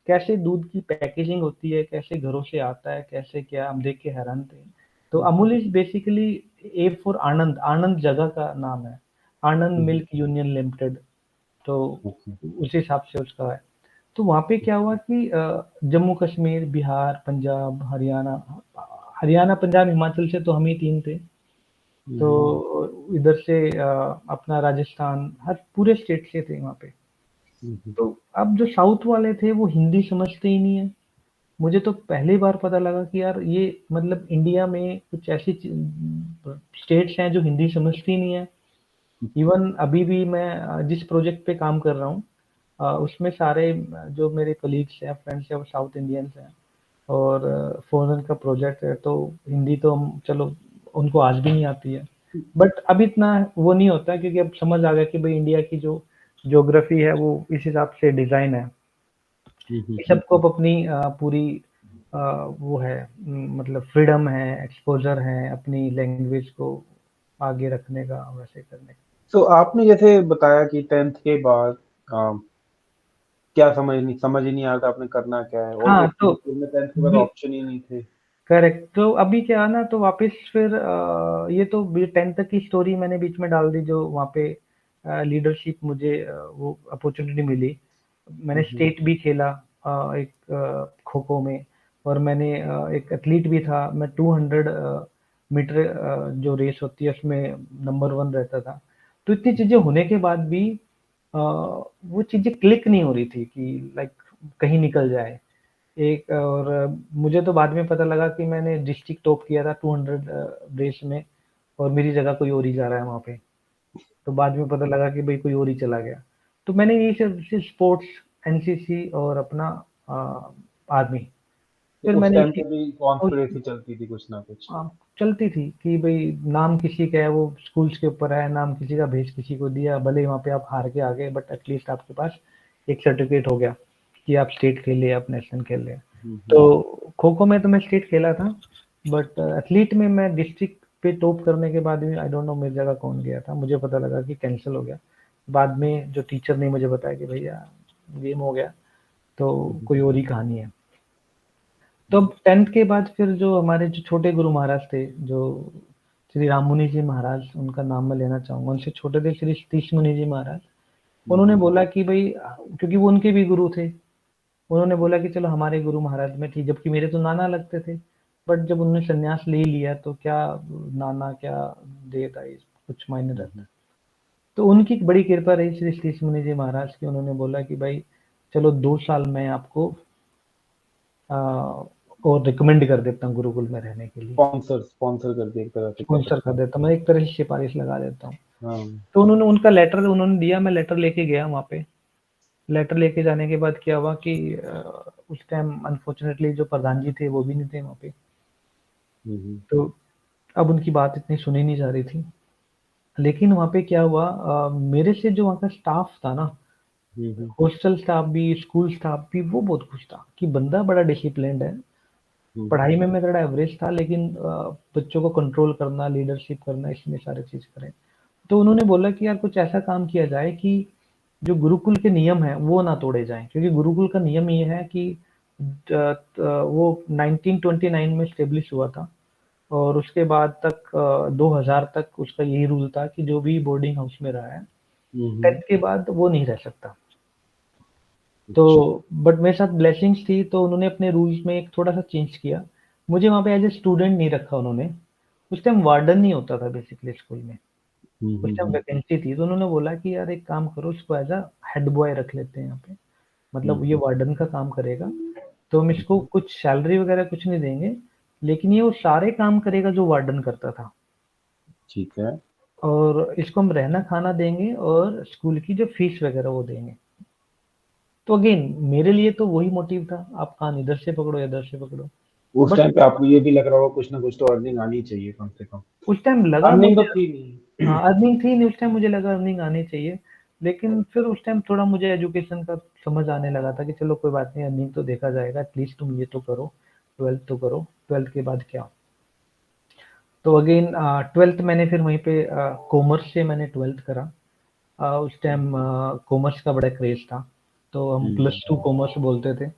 कैसे दूध की पैकेजिंग होती है, कैसे घरों से आता है, कैसे क्या, हम देख के हैरान थे। तो Amul is basically A for Anand, Anand जगह का नाम है। आनंद मिल्क यूनियन लिमिटेड, तो ओके। उस हिसाब से उसका है। तो वहाँ पे क्या हुआ कि जम्मू कश्मीर, बिहार, पंजाब, हरियाणा हरियाणा, पंजाब, हिमाचल से तो हम ही 3 थे। तो इधर से अपना राजस्थान, हर पूरे स्टेट से थे वहाँ पे। तो अब जो साउथ वाले थे वो हिंदी समझते ही नहीं है। मुझे तो पहली बार पता लगा कि यार ये मतलब इंडिया में कुछ ऐसी स्टेट्स हैं जो हिंदी समझती नहीं है। इवन अभी भी मैं जिस प्रोजेक्ट पे काम कर रहा हूँ उसमें सारे जो मेरे कलीग्स हैं, फ्रेंड्स हैं, वो साउथ इंडियंस हैं और फॉरेन का प्रोजेक्ट है, तो हिंदी तो हम चलो उनको आज भी नहीं आती है। बट अब इतना वो नहीं होता है क्योंकि अब समझ आ गया कि भाई इंडिया की जो ज्योग्राफी है वो इस हिसाब से डिज़ाइन है। कि सबको अब अपनी पूरी वो है मतलब फ्रीडम है, एक्सपोज़र है अपनी लैंग्वेज को आगे रखने का, वैसे करने का। तो आपने जैसे बताया कि 10th के बाद क्या समझ ही नहीं आ रहा था आपने करना क्या है, और हाँ, उस तो स्कूल में 10th के बाद बी ऑप्शन ही नहीं थे। करेक्ट, तो अभी क्या है ना, तो वापस फिर ये तो 10th तक की स्टोरी मैंने बीच में डाल दी, जो वहाँ पे लीडरशिप मुझे वो अपॉर्चुनिटी मिली। मैंने स्टेट भी खेला एक खो-खो में, और मैंने एक एथलीट भी था। मैं 200 मीटर जो रेस होती है उसमें नंबर 1 रहता था। तो इतनी चीज़ें होने के बाद भी वो चीज़ें क्लिक नहीं हो रही थी कि लाइक कहीं निकल जाए। एक और मुझे तो बाद में पता लगा कि मैंने डिस्ट्रिक्ट टॉप किया था 200 रेस में, और मेरी जगह कोई और ही जा रहा है वहाँ पे। तो बाद में पता लगा कि भाई कोई और ही चला गया। तो मैंने यही सब सिर्फ स्पोर्ट्स, एनसीसी और अपना आर्मी, तो फिर उस मैंने टाइम इसी पे भी कॉन्स्पिरेसी चलती थी कुछ ना कुछ। चलती थी कि भाई नाम किसी का है वो स्कूल्स के ऊपर है, नाम किसी का भेज किसी को दिया, भले ही वहाँ पे आप हार के आ गए बट एटलीस्ट आपके पास एक सर्टिफिकेट हो गया कि आप स्टेट खेले, आप नेशनल खेले। तो खो-खो में तो मैं स्टेट खेला था, बट एथलीट में मैं डिस्ट्रिक्ट पे टॉप करने के बाद भी आई डोंट नो मेरी जगह कौन गया था। मुझे पता लगा कि कैंसल हो गया। बाद में जो टीचर ने मुझे बताया कि भैया गेम हो गया, तो कोई और ही कहानी है। तो अब 10th के बाद फिर जो हमारे जो छोटे गुरु महाराज थे, जो श्री राममुनि जी महाराज, उनका नाम मैं लेना चाहूँगा। उनसे छोटे थे श्री सतीश मुनि जी महाराज। उन्होंने बोला कि भई क्योंकि वो उनके भी गुरु थे। उन्होंने बोला कि चलो हमारे गुरु महाराज में थी, जबकि मेरे तो नाना लगते थे। बट जब उन्होंने संन्यास ले लिया तो क्या नाना क्या देता है, कुछ मायने रहता है। तो उनकी एक बड़ी कृपा रही श्री सतीश मुनि जी महाराज की। उन्होंने बोला कि भाई चलो 2 साल मैं आपको अ, और रिकमेंड कर देता हूँ गुरुकुल में रहने के लिए। स्पॉन्सर कर दिया एक तरह से कह स्पॉन्सर सकते कर देता हूँ, मैं एक तरह से सिफारिश लगा देता हूँ। हैं। हाँ। तो उन्होंने उनका लेटर उन्होंने दिया, मैं लेटर लेके गया वहाँ पे। लेटर लेके जाने के बाद क्या हुआ कि उस टाइम अनफॉर्चुनेटली जो प्रधान जी थे वो भी नहीं थे वहाँ पे। तो अब उनकी बात इतनी सुनी नहीं जा रही थी। लेकिन वहाँ पे क्या हुआ, मेरे से जो वहाँ का स्टाफ था ना, हॉस्टल स्टाफ भी, स्कूल स्टाफ भी, वो बहुत खुश था कि बंदा बड़ा डिसिप्लिन्ड है। पढ़ाई में मैं थोड़ा एवरेज था, लेकिन बच्चों को कंट्रोल करना, लीडरशिप करना, इसमें सारी चीज़ करें। तो उन्होंने बोला कि यार कुछ ऐसा काम किया जाए कि जो गुरुकुल के नियम हैं वो ना तोड़े जाएँ, क्योंकि गुरुकुल का नियम ये है कि वो 1929 में एस्टेब्लिश हुआ था, और उसके बाद तक 2000 तक उसका यही रूल था कि जो भी बोर्डिंग हाउस में रहा है 10th के बाद वो नहीं रह सकता। तो बट मेरे साथ ब्लेसिंग्स थी, तो उन्होंने अपने रूल्स में एक थोड़ा-सा चेंज किया। मुझे वहाँ पे एज़ अ स्टूडेंट नहीं रखा उन्होंने। उस टाइम वार्डन नहीं होता था बेसिकली स्कूल में। उस टाइम वैकेंसी थी, तो उन्होंने बोला कि यार एक काम करो, इसको एज़ अ हेड बॉय रख लेते हैं यहाँ पे। मतलब ये वार्डन का काम करेगा, तो हम इसको कुछ सैलरी वगैरह कुछ नहीं देंगे, लेकिन ये वो सारे काम करेगा जो वार्डन करता था। ठीक है। और इसको हम रहना खाना देंगे और स्कूल की जो फीस वगैरह वो देंगे। तो अगेन मेरे लिए तो वही मोटिव था, आप कान इधर से पकड़ो या इधर से पकड़ो। उस बट टाइम पे आपको ये भी लग रहा होगा कुछ ना कुछ तो अर्निंग आनी चाहिए कम से कम। उस टाइम लगा अर्निंग तो मुझे, थी नहीं। हाँ अर्निंग थी नहीं उस टाइम, मुझे लगा अर्निंग आनी चाहिए। लेकिन फिर उस टाइम थोड़ा मुझे एजुकेशन का समझ आने लगा था कि चलो कोई बात नहीं, अर्निंग तो देखा जाएगा, एटलीस्ट तुम ये तो करो, 12th तो करो, 12th के बाद क्या। तो अगेन 12th मैंने फिर वहीं पे कॉमर्स से मैंने 12th करा। उस टाइम कॉमर्स का बड़ा क्रेज था, तो हम +2 कॉमर्स बोलते थे।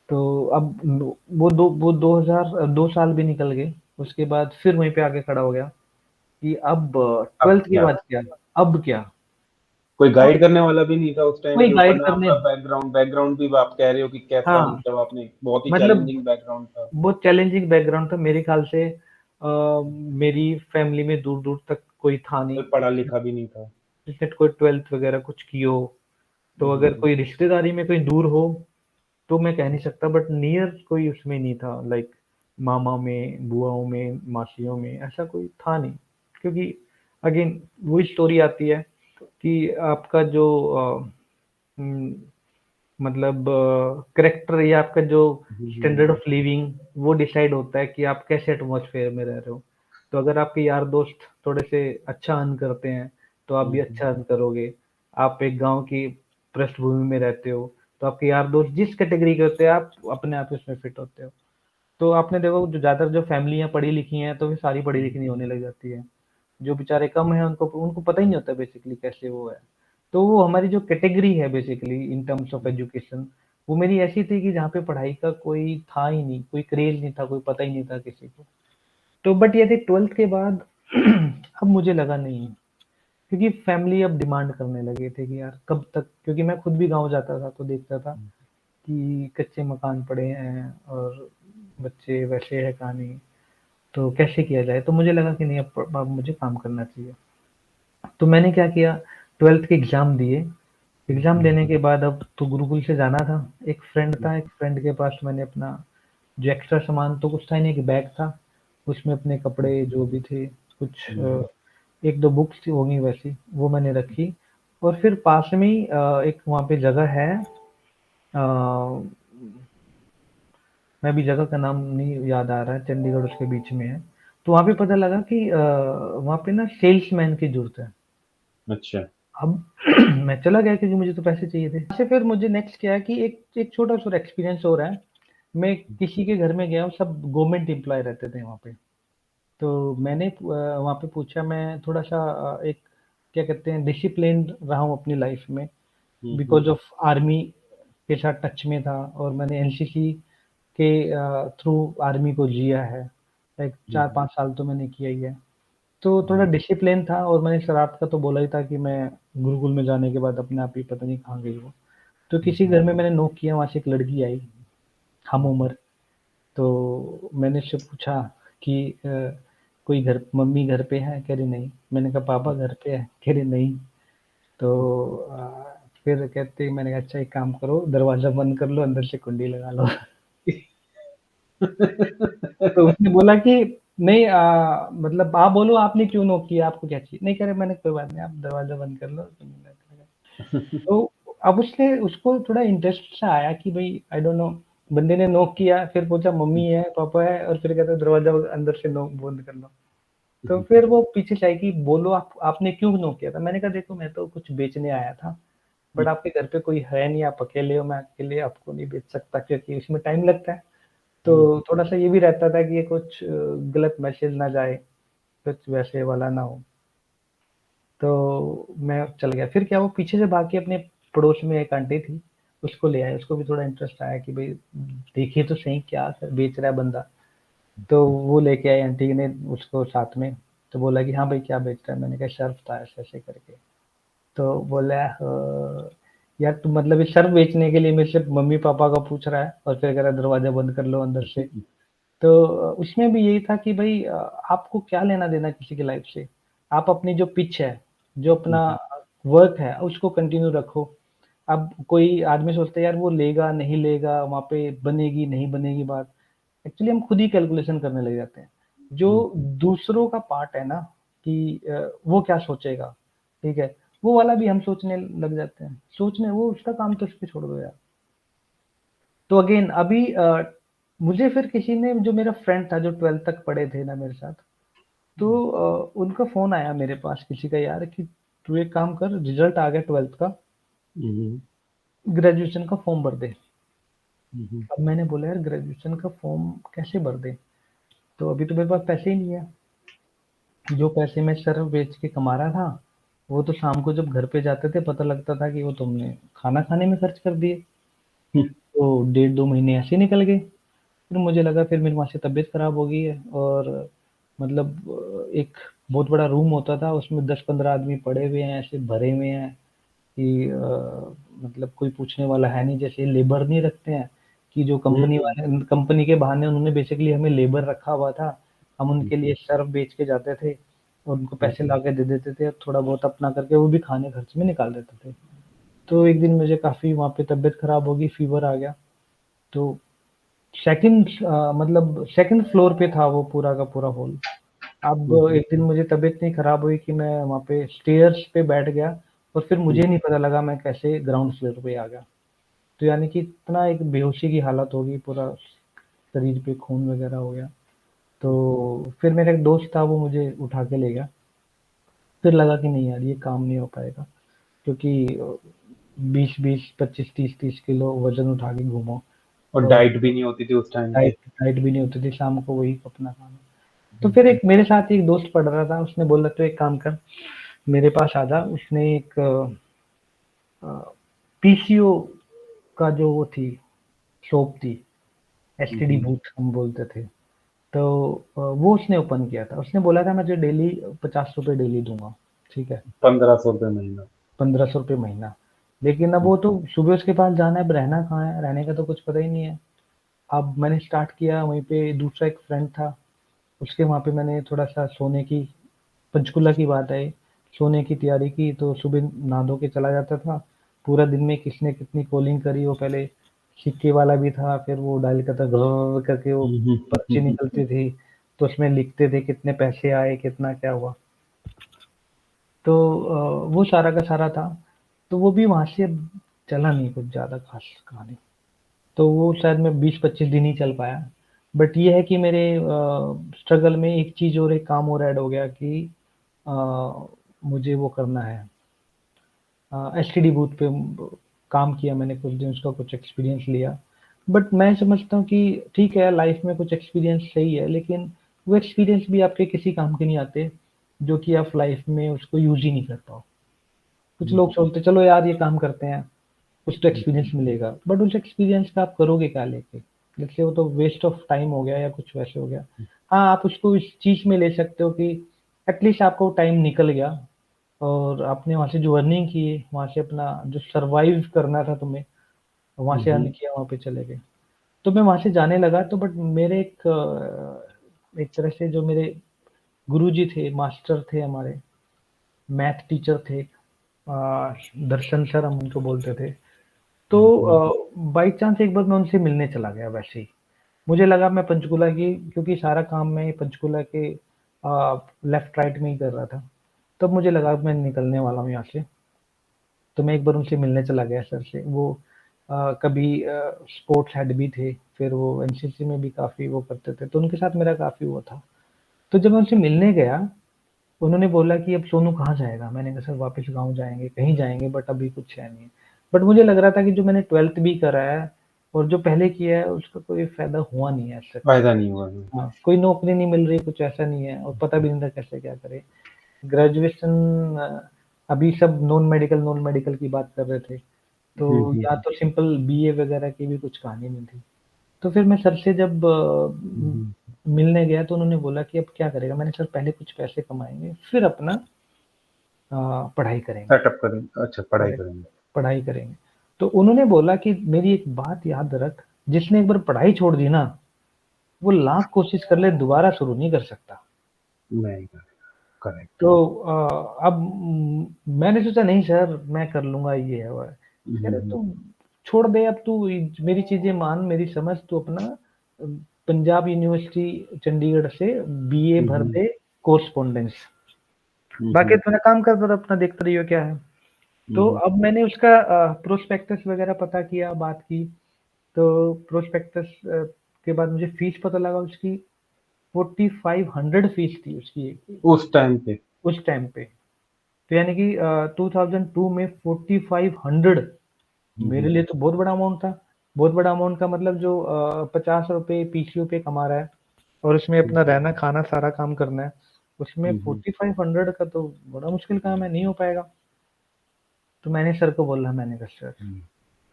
तो अब वो 2002 साल भी निकल गए, उसके बाद फिर वहीं पे आके खड़ा हो गया कि अब अब 12th के क्या? बाद क्या, अब क्या। कोई अब गाइड करने वाला भी नहीं था उस टाइम कोई के ऊपर, गाइड ना करने, आपका बैकग्राउंड भी आप कह रहे हो कि कैसा, हाँ मतलब आपने बहुत ही मतलब चैलेंजिंग बैकग्राउंड था। बहुत चैलेंजिंग बैकग्राउंड था मेरे ख्याल से। मेरी फैमिली में दूर दूर तक कोई था नहीं कोई पढ़ा लिखा भी नहीं था। जिसने कोई 12th वगैरह कुछ की हो। तो अगर हम्म, कोई रिश्तेदारी में कोई दूर हो तो मैं कह नहीं सकता, बट नियर कोई उसमें नहीं था, लाइक मामा में, बुआओं में, मासियों में ऐसा कोई था नहीं। क्योंकि अगेन वही स्टोरी आती है कि आपका जो हम्म, मतलब करेक्टर या आपका जो स्टैंडर्ड ऑफ लिविंग वो डिसाइड होता है कि आप कैसे एटमॉस्फेयर में रह रहे हो। तो अगर आपके यार दोस्त थोड़े से अच्छा अर्न करते हैं तो आप भी अच्छा अर्न करोगे। आप एक गांव की पृष्ठभूमि में रहते हो तो आपके यार दोस्त जिस कैटेगरी के होते हैं आप अपने आप उसमें फिट होते हो। तो आपने देखो जो ज्यादातर जो फैमिलियां पढ़ी लिखी हैं तो वे सारी पढ़ी लिखी नहीं होने लग जाती है। जो बेचारे कम हैं उनको उनको पता ही नहीं होता बेसिकली कैसे वो है। तो वो हमारी जो कैटेगरी है basically in terms of education, वो मेरी ऐसी थी कि जहाँ पे पढ़ाई का कोई था ही नहीं, कोई क्रेज नहीं था, कोई पता ही नहीं था किसी को। तो बट ये थे 12th के बाद अब मुझे लगा नहीं, क्योंकि फैमिली अब डिमांड करने लगे थे कि यार कब तक, क्योंकि मैं खुद भी गांव जाता था तो देखता था कि कच्चे मकान पड़े हैं और बच्चे वैसे है कहानी, तो कैसे किया जाए। तो मुझे लगा कि नहीं अब मुझे काम करना चाहिए। तो मैंने क्या किया, 12th के एग्जाम दिए। एग्जाम देने के बाद अब तो गुरुकुल से जाना था। एक फ्रेंड था, एक फ्रेंड के पास मैंने अपना जो एक्स्ट्रा सामान तो कुछ था ही नहीं, एक बैग था, उसमें अपने कपड़े जो भी थे कुछ एक दो बुक्स थी होंगी वैसी, वो मैंने रखी। और फिर पास में ही एक वहाँ पे जगह है, मैं भी जगह का नाम नहीं याद आ रहा है, चंडीगढ़ उसके बीच में है। तो वहाँ पे पता लगा कि वहाँ पे ना सेल्समैन की जरूरत है। अच्छा। अब मैं चला गया क्योंकि मुझे तो पैसे चाहिए थे। से फिर मुझे नेक्स्ट क्या है कि एक एक छोटा सा एक्सपीरियंस हो रहा है। मैं किसी के घर में गया हूँ, सब गवर्नमेंट एम्प्लॉय रहते थे वहाँ पे। तो मैंने वहाँ पे पूछा, मैं थोड़ा सा एक क्या कहते हैं डिसिप्लिन्ड रहा हूँ अपनी लाइफ में, बिकॉज ऑफ आर्मी के साथ टच में था और मैंने एनसीसी के थ्रू आर्मी को जिया है। लाइक 4-5 साल तो मैंने किया ही है। तो थोड़ा डिसिप्लिन था और मैंने शरारत का तो बोला ही था कि मैं गुरुकुल में जाने के बाद अपने आप ही पता नहीं कहाँ गई वो। तो किसी घर में मैंने नॉक किया, वहाँ से एक लड़की आई, हम उम्र। तो मैंने उससे पूछा कि कोई घर, मम्मी घर पे है? कह रही नहीं। मैंने कहा पापा घर पे है? कह रही नहीं। तो फिर कहते, मैंने कहा अच्छा एक काम करो, दरवाजा बंद कर लो, अंदर से कुंडी लगा लो। तो उसने बोला कि नहीं मतलब आप बोलो आपने क्यों नॉक किया, आपको क्या चाहिए? नहीं, कह रहे मैंने कोई बात नहीं, आप दरवाजा बंद कर लो। तो अब उसने उसको थोड़ा इंटरेस्ट सा आया कि भाई आई डोंट नो, बंदे ने नॉक किया, फिर पूछा मम्मी है पापा है, और फिर कहता दरवाजा अंदर से नॉक बंद कर लो। तो फिर वो पीछे से आई कि बोलो आपने क्यों नॉक किया था? मैंने कहा देखो मैं तो कुछ बेचने आया था, बट आपके घर पे कोई है नहीं, आप अकेले हो, मैं अकेले आपको नहीं बेच सकता क्योंकि इसमें टाइम लगता है। तो थोड़ा सा ये भी रहता था कि ये कुछ गलत मैसेज ना जाए, कुछ वैसे वाला ना हो। तो मैं चल गया। फिर क्या, वो पीछे से भाग के अपने पड़ोस में एक आंटी थी, उसको ले आए। उसको भी थोड़ा इंटरेस्ट आया कि भाई देखिए तो सही क्या बेच रहा है बंदा। तो वो लेके आई आंटी ने उसको साथ में। तो बोला कि हाँ भाई क्या बेच रहा है? मैंने कहा सर्फ था ऐसे ऐसे करके। तो बोला यार तू मतलब ये सर्फ बेचने के लिए मेरे से मम्मी पापा का पूछ रहा है और फिर कह रहा है दरवाजा बंद कर लो अंदर से। तो उसमें भी यही था कि भाई आपको क्या लेना देना किसी की लाइफ से। आप अपनी जो पिच है, जो अपना वर्क है उसको कंटिन्यू रखो। अब कोई आदमी सोचता है यार वो लेगा नहीं लेगा, वहाँ पे बनेगी नहीं बनेगी बात। एक्चुअली हम खुद ही कैलकुलेशन करने लग जाते हैं। जो दूसरों का पार्ट है ना, कि वो क्या सोचेगा, ठीक है? वो वाला भी हम सोचने लग जाते हैं। सोचने वो उसका काम तो उसपे छोड़ दो यार। तो अगेन अभी मुझे फिर किसी ने जो मेरा फ्रेंड था जो 12th तक पढ़े थे ना मेरे साथ, तो उनका फ़ोन आया मेरे पास किसी का यार कि तू एक काम कर रिज़ल्ट आ गया 12th का, ग्रेजुएशन का फॉर्म भर दे। अब मैंने बोला यार ग्रेजुएशन का फॉर्म कैसे भर दें? तो अभी तो मेरे पास पैसे ही नहीं है। जो पैसे मैं सर्फ बेच के कमा रहा था, वो तो शाम को जब घर पे जाते थे पता लगता था कि वो तुमने खाना खाने में खर्च कर दिए। तो 1.5-2 महीने ऐसे ही निकल गए। फिर मुझे लगा फिर मेरी वहाँ से तबीयत खराब हो गई है और मतलब एक बहुत बड़ा रूम होता था उसमें 10-15 आदमी पड़े हुए हैं, ऐसे भरे हुए हैं कि मतलब कोई पूछने वाला है नहीं। जैसे लेबर नहीं रखते हैं कि जो कंपनी वाले कंपनी के बहाने उन्होंने बेसिकली हमें लेबर रखा हुआ था। हम उनके लिए सर्फ बेच के जाते थे और उनको पैसे ला के दे देते थे और थोड़ा बहुत अपना करके वो भी खाने खर्च में निकाल देते थे। तो एक दिन मुझे काफ़ी वहाँ पे तबीयत खराब हो गई, फ़ीवर आ गया। तो सेकंड मतलब सेकंड फ्लोर पे था वो पूरा का पूरा हॉल। अब एक दिन मुझे तबीयत इतनी खराब हुई कि मैं वहाँ पे स्टेयर्स पे बैठ गया और फिर मुझे नहीं पता लगा मैं कैसे ग्राउंड फ्लोर पे आ गया। तो यानी कि इतना एक बेहोशी की हालत हो गई, पूरा शरीर पे खून वगैरह हो गया। तो फिर मेरा एक दोस्त था वो मुझे उठा के ले गया। फिर लगा कि नहीं यार ये काम नहीं हो पाएगा क्योंकि 20-20, 25-30-30 किलो वज़न उठा के घूमो और और डाइट भी नहीं होती थी उस टाइम पे। डाइट डाइट भी नहीं होती थी, शाम को वही अपना खाना। तो फिर एक मेरे साथ एक दोस्त पढ़ रहा था, उसने बोला तू एक काम कर मेरे पास आ जा। उसने एक पीसीओ का जो वो थी शॉप थी, एसटीडी बूथ हम बोलते थे। तो वो उसने ओपन किया था। उसने बोला था मैं तुझे डेली 50 रुपये डेली दूंगा, ठीक है? 1500 रुपये महीना। 1500 रुपये महीना। लेकिन अब वो तो सुबह उसके पास जाना है, अब रहना कहाँ है, रहने का तो कुछ पता ही नहीं है। अब मैंने स्टार्ट किया, वहीं पे दूसरा एक फ्रेंड था, उसके वहाँ पे मैंने थोड़ा सा सोने की, पंचकूला की बात है, सोने की तैयारी की। तो सुबह नहा धो के चला जाता था। पूरा दिन में किसने कितनी कॉलिंग करी, वो पहले सिक्के वाला भी था, फिर वो डायल करता घ करके वो पर्ची निकलती थी, तो उसमें लिखते थे कितने पैसे आए, कितना क्या हुआ। तो वो सारा का सारा था। तो वो भी वहाँ से अब चला नहीं कुछ ज़्यादा खास कहानी। तो वो शायद मैं 20-25 दिन ही चल पाया। बट ये है कि मेरे स्ट्रगल में एक चीज़ और एक काम और ऐड हो गया कि अ, मुझे वो करना है, एसटीडी बूथ पे काम किया मैंने कुछ दिन, उसका कुछ एक्सपीरियंस लिया। बट मैं समझता हूँ कि ठीक है लाइफ में कुछ एक्सपीरियंस सही है, लेकिन वो एक्सपीरियंस भी आपके किसी काम के नहीं आते जो कि आप लाइफ में उसको यूज़ ही नहीं कर पाओ। कुछ लोग सोचते चलो यार ये काम करते हैं, कुछ तो एक्सपीरियंस मिलेगा, बट उस एक्सपीरियंस का आप करोगे क्या लेके? जैसे वो तो वेस्ट ऑफ टाइम हो गया या कुछ वैसे हो गया। हाँ, आप उसको इस चीज़ में ले सकते हो कि एटलीस्ट आपको टाइम निकल गया और आपने वहाँ से जो अर्निंग की, वहाँ से अपना जो सर्वाइव करना था तुम्हें, वहाँ से अर्न किया, वहाँ पे चले गए। तो मैं वहाँ से जाने लगा। तो बट मेरे एक तरह से जो मेरे गुरुजी थे, मास्टर थे हमारे, मैथ टीचर थे, दर्शन सर हम उनको बोलते थे। तो बाई चांस एक बार मैं उनसे मिलने चला गया वैसे ही। मुझे लगा मैं पंचकूला की, क्योंकि सारा काम मैं पंचकूला के लेफ्ट राइट में ही कर रहा था। तब मुझे लगा मैं निकलने वाला हूँ यहाँ से। तो मैं एक बार उनसे मिलने चला गया सर से। वो कभी स्पोर्ट्स हेड भी थे, फिर वो एनसीसी में भी काफ़ी वो करते थे, तो उनके साथ मेरा काफ़ी वो था। तो जब मैं उनसे मिलने गया, उन्होंने बोला कि अब सोनू कहाँ जाएगा? मैंने कहा सर वापस गाँव जाएँगे, कहीं जाएँगे, बट अभी कुछ है नहीं। बट मुझे लग रहा था कि जो मैंने 12th भी करा है और जो पहले किया है उसका कोई फ़ायदा हुआ नहीं है एज़ सच। फायदा नहीं हुआ। हाँ, कोई नौकरी नहीं मिल रही, कुछ ऐसा नहीं है और पता भी नहीं था कैसे क्या करें। ग्रेजुएशन अभी सब नॉन मेडिकल की बात कर रहे थे, तो या तो सिंपल बीए वगैरह की भी कुछ कहानी नहीं थी। तो फिर मैं सर से जब मिलने गया तो उन्होंने बोला कि अब क्या करेगा? मैंने सर पहले कुछ पैसे कमाएँगे, फिर अपना पढ़ाई करेंगे। सेटअप करें, अच्छा पढ़ाई करेक्ट, करेंगे। पढ़ाई करेंगे। तो उन्होंने बोला कि मेरी एक बात याद रख, जिसने एक बार पढ़ाई छोड़ दी ना, वो लाख कोशिश कर ले दोबारा शुरू नहीं कर सकता। नहीं करेगा, करेक्ट। तो अब मैंने सोचा नहीं सर मैं कर लूँगा, ये है वो है। कह रहे तू छोड़ दे, अब तू मेरी चीज़ें मान, मेरी समझ, तू अपना पंजाब यूनिवर्सिटी चंडीगढ़ से बीए भर दे, कोरेस्पोंडेंस। बाकी तो मैं काम करता था, अपना देखते रहिए क्या है। तो अब मैंने उसका प्रोस्पेक्टस वगैरह पता किया, बात की, तो प्रोस्पेक्टस के बाद मुझे फीस पता लगा उसकी 4500 फीस थी उसकी उस टाइम पे। उस टाइम पे। तो यानी कि 2002 में 4500 मेरे लिए तो बहुत बड़ा अमाउंट था। बहुत बड़ा अमाउंट का मतलब जो 50 रुपए पीसीओ पे कमा रहा है और उसमें अपना रहना खाना सारा काम करना है, उसमें 4500 का तो बड़ा मुश्किल काम है, नहीं हो पाएगा। तो मैंने सर को बोला, मैंने कहा सर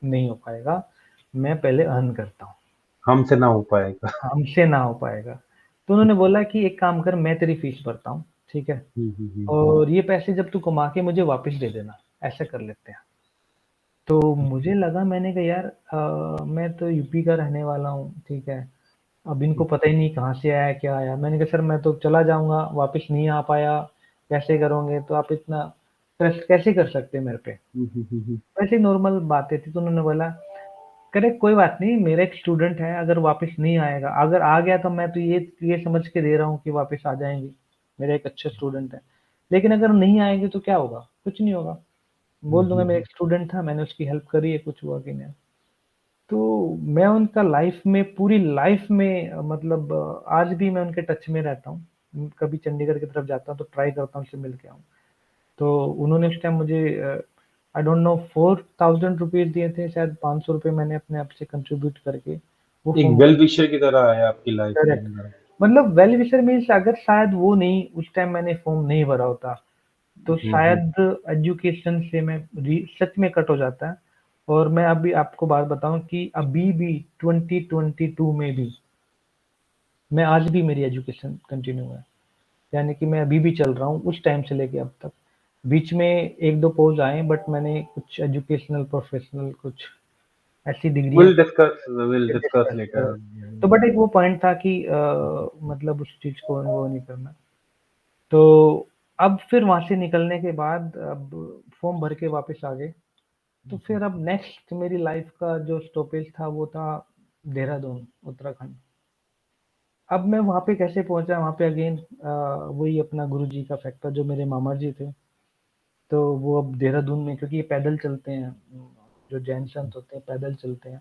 नहीं हो पाएगा, मैं पहले अर्न करता हूँ, हमसे ना हो पाएगा। हमसे ना हो पाएगा। तो उन्होंने बोला कि एक काम कर, मैं तेरी फीस भरता हूँ, ठीक है, और ये पैसे जब तू कमा के मुझे वापस दे देना, ऐसा कर लेते हैं। तो मुझे लगा, मैंने कहा यार मैं तो यूपी का रहने वाला हूँ, ठीक है, अब इनको पता ही नहीं कहाँ से आया क्या आया। मैंने कहा सर मैं तो चला जाऊंगा, वापस नहीं आ पाया, कैसे करोगे, तो आप इतना ट्रस्ट कैसे कर सकते हैं मेरे पे। वैसे नॉर्मल बातें थी। तो उन्होंने बोला, करे कोई बात नहीं, मेरा एक स्टूडेंट है, अगर वापस नहीं आएगा, अगर आ गया तो मैं तो ये समझ के दे रहा हूँ कि वापस आ जाएंगे, मेरा एक अच्छा स्टूडेंट है, लेकिन अगर नहीं आएंगे तो क्या होगा, कुछ नहीं होगा, बोल दूंगा मेरा एक स्टूडेंट था, मैंने उसकी हेल्प करी है, कुछ हुआ कि नहीं। तो मैं उनका लाइफ में, पूरी लाइफ में मतलब आज भी मैं उनके टच में रहता हूँ। कभी चंडीगढ़ की तरफ जाता हूँ तो ट्राई करता हूँ उससे मिल के आऊँ। तो उन्होंने उस टाइम मुझे आई डोंट नो 4000 रुपीज दिए थे शायद, 500 रुपये मैंने अपने आप से कंट्रीब्यूट करके वो एक फॉर्म वेल विशर की तरह आया आपकी लाइफ में करेक्ट। अंदर। मतलब वेल विशर मीन्स अगर शायद वो नहीं, उस टाइम मैंने फॉर्म नहीं भरा होता तो शायद एजुकेशन से मैं सच में कट हो जाता है। और मैं अभी आपको बात बताऊं कि अभी भी 2022 में भी मैं आज भी मेरी एजुकेशन कंटिन्यू है, यानी कि मैं अभी भी चल रहा हूँ उस टाइम से लेके अब तक। बीच में एक दो पॉज आए बट मैंने कुछ एजुकेशनल प्रोफेशनल कुछ ऐसी डिग्रियां विल डिस्कस लेटर। तो बट एक वो पॉइंट था कि मतलब उस चीज को वो नहीं करना। तो अब फिर वहां से निकलने के बाद अब फॉर्म भर के वापस आ गए। तो फिर अब नेक्स्ट मेरी लाइफ का जो स्टॉपेज था वो था देहरादून, उत्तराखंड। अब मैं वहाँ पे कैसे पहुंचा, वहाँ पे अगेन वही अपना गुरुजी का फैक्टर, जो मेरे मामा जी थे, तो वो अब देहरादून में, क्योंकि ये पैदल चलते हैं, जो जैन संत होते हैं पैदल चलते हैं,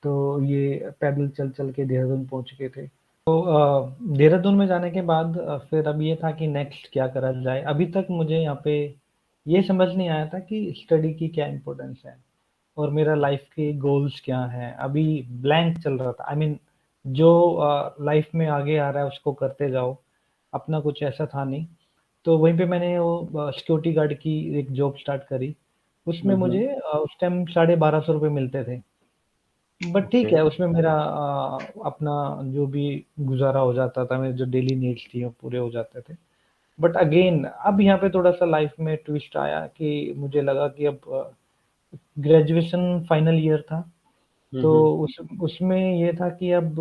तो ये पैदल चल चल के देहरादून पहुंच गए थे। तो देहरादून में जाने के बाद फिर अब ये था कि नेक्स्ट क्या करा जाए। अभी तक मुझे यहाँ पे ये समझ नहीं आया था कि स्टडी की क्या इम्पोर्टेंस है और मेरा लाइफ के गोल्स क्या हैं। अभी ब्लैंक चल रहा था, आई मीन जो लाइफ में आगे आ रहा है उसको करते जाओ, अपना कुछ ऐसा था नहीं। तो वहीं पे मैंने वो सिक्योरिटी गार्ड की एक जॉब स्टार्ट करी। उसमें मुझे उस टाइम 1250 रुपये मिलते थे, बट ठीक है, उसमें मेरा अपना जो भी गुजारा हो जाता था, मेरे जो डेली नीड्स थी वो पूरे हो जाते थे। बट अगेन अब यहाँ पे थोड़ा सा लाइफ में ट्विस्ट आया कि मुझे लगा कि अब ग्रेजुएशन फाइनल ईयर था, तो उसमें ये था कि अब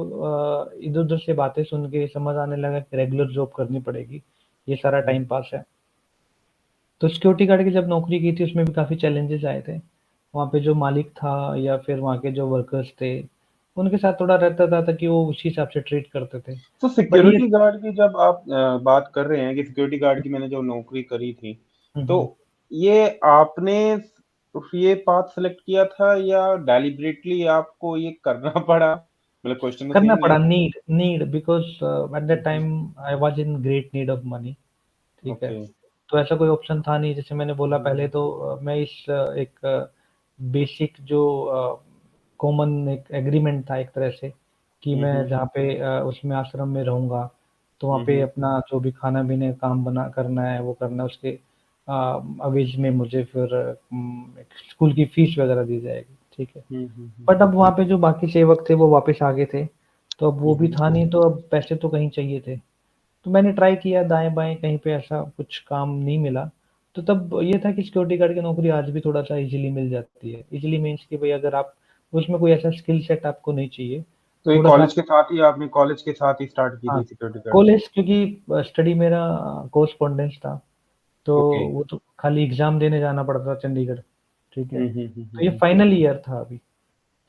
इधर उधर से बातें सुन के समझ आने लगा कि रेगुलर जॉब करनी पड़ेगी, ये सारा टाइम पास है। तो सिक्योरिटी गार्ड की जब नौकरी की थी उसमें भी काफ़ी चैलेंजेस आए थे। वहाँ पे जो मालिक था या फिर वहाँ के जो वर्कर्स थे, उनके साथ थोड़ा रहता था कि वो उसी हिसाब से ट्रीट करते थे। तो बट ये सिक्योरिटी गार्ड की जब आप बात कर रहे हैं कि सिक्योरिटी गार्ड की मैंने जो नौकरी करी थी, हुँ, तो हुँ। ये आपने ये पाथ सेलेक्ट किया था या डेलिबरेटली आपको ये करना पड़ा? मतलब क्वेश्चन तो करना सेम ही पड़ा, है। Need because at that time I was in great need of money, ठीक है। ओके। तो ऐसा कोई ऑप्शन था नहीं, जैसे मैंने बोला पहले तो मैं इस एक बेसिक जो कॉमन एक एग्रीमेंट था एक तरह से कि मैं जहाँ पे उसमें आश्रम में रहूँगा, तो वहाँ पे अपना जो भी खाना-पीने का काम बना करना है, वो करना है, उसके अवेज में मुझे फिर एक स्कूल की फीस वगैरह दी जाएगी, ठीक है। बट अब वहाँ पे जो बाकी सेवक थे वो वापस आ गए थे, तो अब वो भी था नहीं, तो अब पैसे तो कहीं चाहिए थे। तो मैंने ट्राई किया दाएँ-बाएँ, कहीं पे ऐसा कुछ काम नहीं मिला। तो तब ये था कि सिक्योरिटी गार्ड की नौकरी आज भी थोड़ा-सा ईज़िली मिल जाती है। ईज़िली मीन्स कि भई अगर आप उसमें कोई ऐसा स्किल सेट आपको नहीं चाहिए, तो ये थोड़ा-सा आपने कॉलेज के साथ ही स्टार्ट की हाँ, थी सिक्योरिटी गार्ड? कॉलेज क्योंकि स्टडी मेरा कोरेस्पोंडेंस था, तो ओके। वो तो खाली एग्ज़ाम देने जाना पड़ता था चंडीगढ़, ठीक है। तो ये हम्म। फाइनल ईयर था अभी।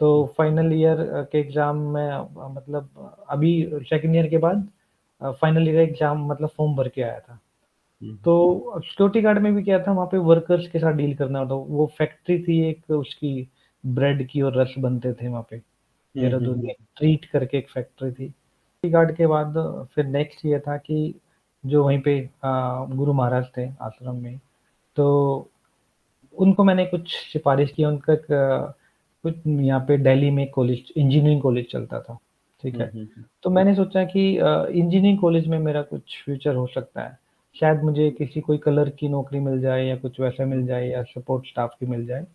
तो फाइनल ईयर के एग्ज़ाम में मतलब अभी सेकंड ईयर के बाद फाइनल ईयर एग्ज़ाम मतलब फॉर्म भर के आया था। तो सिक्योरिटी गार्ड में भी क्या था, वहाँ पे वर्कर्स के साथ डील करना होता। वो फैक्ट्री थी एक, उसकी ब्रेड की और रस बनते थे वहाँ पे, देहरादून में ट्रीट करके एक फैक्ट्री थी। सिक्योरिटी गार्ड के बाद फिर नेक्स्ट ये था कि जो वहीं पे गुरु महाराज थे आश्रम में, तो उनको मैंने कुछ सिफारिश की। उनका एक कुछ यहाँ पे दिल्ली में कॉलेज, इंजीनियरिंग कॉलेज चलता था, ठीक है। तो मैंने सोचा कि इंजीनियरिंग कॉलेज में मेरा कुछ फ्यूचर हो सकता है, शायद मुझे किसी कोई कलर की नौकरी मिल जाए या कुछ वैसा मिल जाए या सपोर्ट स्टाफ की मिल जाए,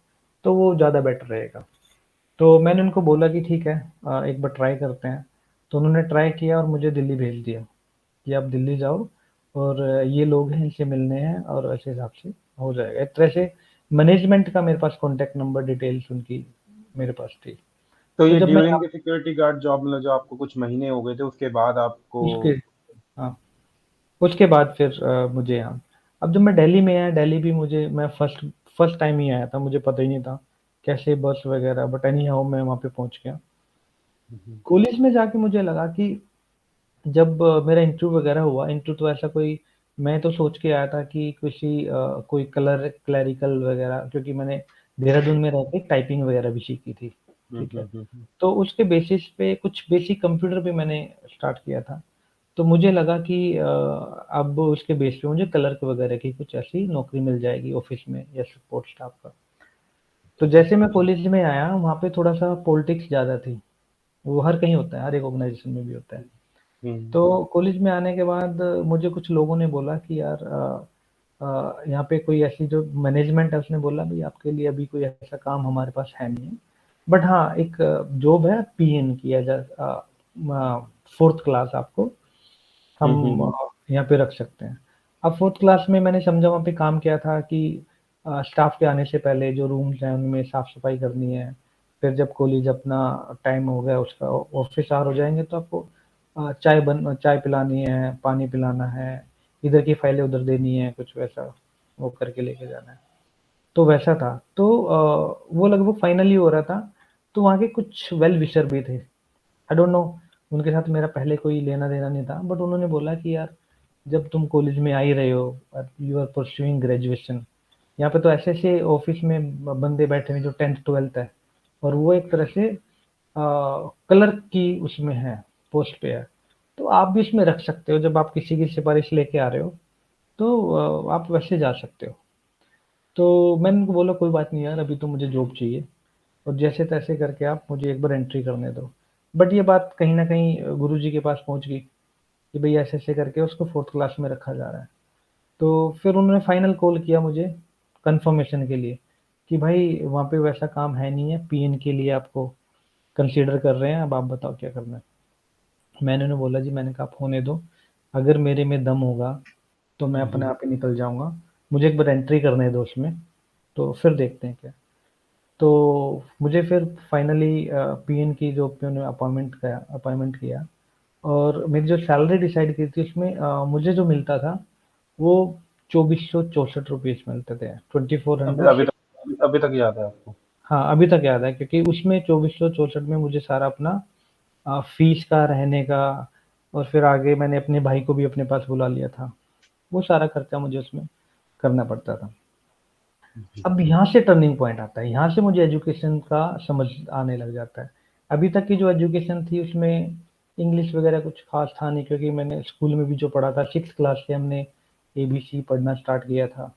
तो वो ज़्यादा बेटर रहेगा। तो मैंने उनको बोला कि ठीक है, एक बार ट्राई करते हैं। तो उन्होंने ट्राई किया और मुझे दिल्ली भेज दिया कि आप दिल्ली जाओ और ये लोग हैं, इनसे मिलने हैं और ऐसे हिसाब से हो जाएगा। एक तरह से मैनेजमेंट का मेरे पास कॉन्टैक्ट नंबर डिटेल्स उनकी मेरे पास थी। तो तो ये जब मैं during the security guard job, मतलब जो आपको कुछ महीने हो गए थे, उसके बाद आपको उसके हाँ, उसके बाद फिर मुझे यहाँ, अब जब मैं दिल्ली में आया, दिल्ली भी मुझे, मैं फर्स्ट फर्स्ट टाइम ही आया था, मुझे पता ही नहीं था कैसे बस वगैरह, बट एनी हाउ मैं वहाँ पे पहुँच गया। कॉलेज में जाके मुझे लगा कि जब मेरा इंटरव्यू वगैरह हुआ, इंटरव्यू तो ऐसा कोई, मैं तो सोच के आया था कि किसी कोई क्लरिकल वगैरह, क्योंकि मैंने देहरादून में रह के टाइपिंग वगैरह भी सीखी थी, ठीक है। तो उसके बेसिस पे कुछ बेसिक कंप्यूटर भी मैंने स्टार्ट किया था। तो मुझे लगा कि अब उसके बेस पे मुझे क्लर्क वगैरह की कुछ ऐसी नौकरी मिल जाएगी ऑफिस में या सपोर्ट स्टाफ का। तो जैसे मैं कॉलेज में आया, वहाँ पे थोड़ा-सा पॉलिटिक्स ज़्यादा थी। वो हर कहीं होता है, हर एक ऑर्गनाइज़ेशन में भी होता है। तो कॉलेज में आने के बाद मुझे कुछ लोगों ने बोला कि यार यहाँ पे कोई ऐसी जो मैनेजमेंट है, उसने बोला भाई आपके लिए अभी कोई ऐसा काम हमारे पास है नहीं है। बट हाँ, एक जॉब है पीएन की, एज़ अ 4th क्लास आपको हम यहाँ पे रख सकते हैं। अब 4th क्लास में मैंने समझा वहाँ पे काम क्या था कि स्टाफ के आने से पहले जो रूम्स हैं उनमें साफ-सफाई करनी है। फिर जब कॉलेज अपना टाइम हो गया, उसका ऑफ़िस आवर हो जाएँगे, तो आपको चाय पिलानी है, पानी पिलाना है, इधर की फाइलें उधर देनी है, कुछ वैसा वो करके लेके जाना है। तो वैसा था। तो वो लगभग फाइनल ही हो रहा था, तो वहाँ के कुछ वेल विशर भी थे। आई डोंट नो, उनके साथ मेरा पहले कोई लेना-देना नहीं था, बट उन्होंने बोला कि यार जब तुम कॉलेज में आ ही रहे हो और यू आर परस्यूइंग ग्रेजुएशन, यहाँ पे तो ऐसे-ऐसे ऑफिस में बंदे बैठे हैं जो 10th 12th है, और वो एक तरह से क्लर्क की उसमें है, पोस्ट पे है। तो आप भी इसमें रख सकते हो, जब आप किसी की सिफ़ारिश लेके आ रहे हो, तो आप वैसे जा सकते हो। तो मैंने उनको बोला कोई बात नहीं यार, अभी तो मुझे जॉब चाहिए और जैसे-तैसे करके आप मुझे एक बार एंट्री करने दो। बट ये बात कहीं न कहीं गुरुजी के पास पहुँच गई कि भई ऐसे-ऐसे करके उसको 4th क्लास में रखा जा रहा है। तो फिर उन्होंने फाइनल कॉल किया मुझे कन्फर्मेशन के लिए कि भाई वहाँ पे वैसा काम है नहीं है, पीएन के लिए आपको कंसीडर कर रहे हैं, अब आप बताओ क्या करना है? मैंने उन्हें बोला जी, मैंने कहा आप होने दो, अगर मेरे में दम होगा तो मैं अपने आप ही निकल जाऊँगा। मुझे एक बार एंट्री करने दो उसमें, तो फिर देखते हैं क्या। तो मुझे फिर फाइनली पीएन की जॉब पे उन्होंने अपॉइंटमेंट किया और मेरी जो सैलरी डिसाइड की थी उसमें मुझे जो मिलता था वो ₹2464 मिलते थे, अभी 2400। अभी तक अभी तक याद है आपको? हाँ, अभी तक याद है क्योंकि उसमें 2464 में मुझे सारा अपना फीस का, रहने का और फिर आगे मैंने अपने भाई को भी अपने पास बुला लिया था। वो सारा खर्चा मुझे उसमें करना पड़ता था। अब यहाँ से टर्निंग पॉइंट आता है, यहाँ से मुझे एजुकेशन का समझ आने लग जाता है। अभी तक की जो एजुकेशन थी उसमें इंग्लिश वगैरह कुछ ख़ास था नहीं, क्योंकि मैंने स्कूल में भी जो पढ़ा था 6th क्लास से हमने एबीसी पढ़ना स्टार्ट किया था,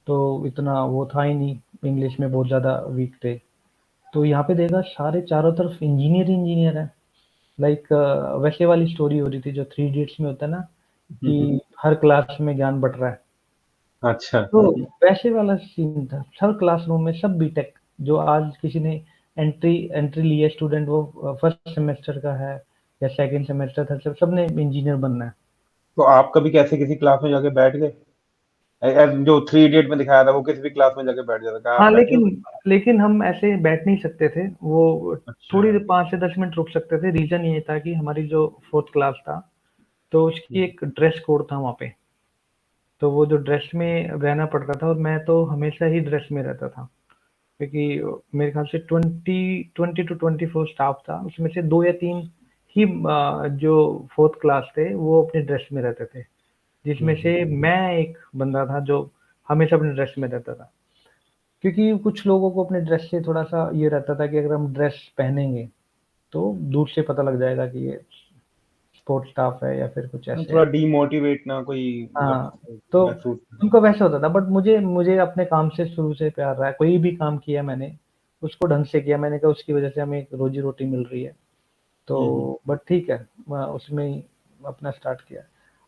तो इतना वो था ही नहीं, इंग्लिश में बहुत ज़्यादा वीक थे। तो यहाँ पे देखा सारे चारों तरफ इंजीनियर ही इंजीनियर हैं। लाइक वैसे वाली स्टोरी हो रही थी जो थ्री इडियट्स में होता है ना, कि हर क्लास में ज्ञान बँट रहा है। अच्छा। तो वैसे वाला सीन था, हर क्लासरूम में सब बीटेक, जो आज किसी ने एंट्री एंट्री ली है स्टूडेंट, वो फर्स्ट सेमेस्टर का है या सेकंड सेमेस्टर था, सबने इंजीनियर बनना है। तो आप कभी कैसे किसी क्लास में जाके बैठ गए? जो थ्री इडियट में दिखाया था, वो किसी भी क्लास में जाके बैठ जाता, कहा आप हाँ, बैठे हो? लेकिन लेकिन हम ऐसे बैठ नहीं सकते थे, वो अच्छा। थोड़ी देर 5 से 10 मिनट रुक सकते थे। रीज़न ये था कि हमारी जो 4th क्लास था, तो उसकी एक ड्रेस कोड था वहाँ पे। तो वो जो ड्रेस में रहना पड़ता था और मैं तो हमेशा ही ड्रेस में रहता था। क्योंकि मेरे ख्याल से 20 टू 24 स्टाफ था, उसमें से 2 या 3 ही जो 4th क्लास थे वो अपने ड्रेस में रहते थे। जिसमें से मैं एक बंदा था जो हमेशा अपने ड्रेस में रहता था। क्योंकि कुछ लोगों को अपने ड्रेस से थोड़ा-सा ये रहता था कि अगर हम ड्रेस पहनेंगे, तो दूर से पता लग जाएगा कि ये स्पोर्ट्स स्टाफ है या फिर कुछ ऐसे थोड़ा है। डीमोटिवेट ना कोई मतलब हाँ, तो महसूस उनको वैसे होता था, बट मुझे मुझे अपने काम से शुरू से प्यार रहा है। कोई भी काम किया मैंने, उसको ढंग से किया। मैंने कहा उसकी वज़ह से हमें एक रोज़ी-रोटी मिल रही है। तो बट ठीक है, उसमें ही अपना स्टार्ट किया।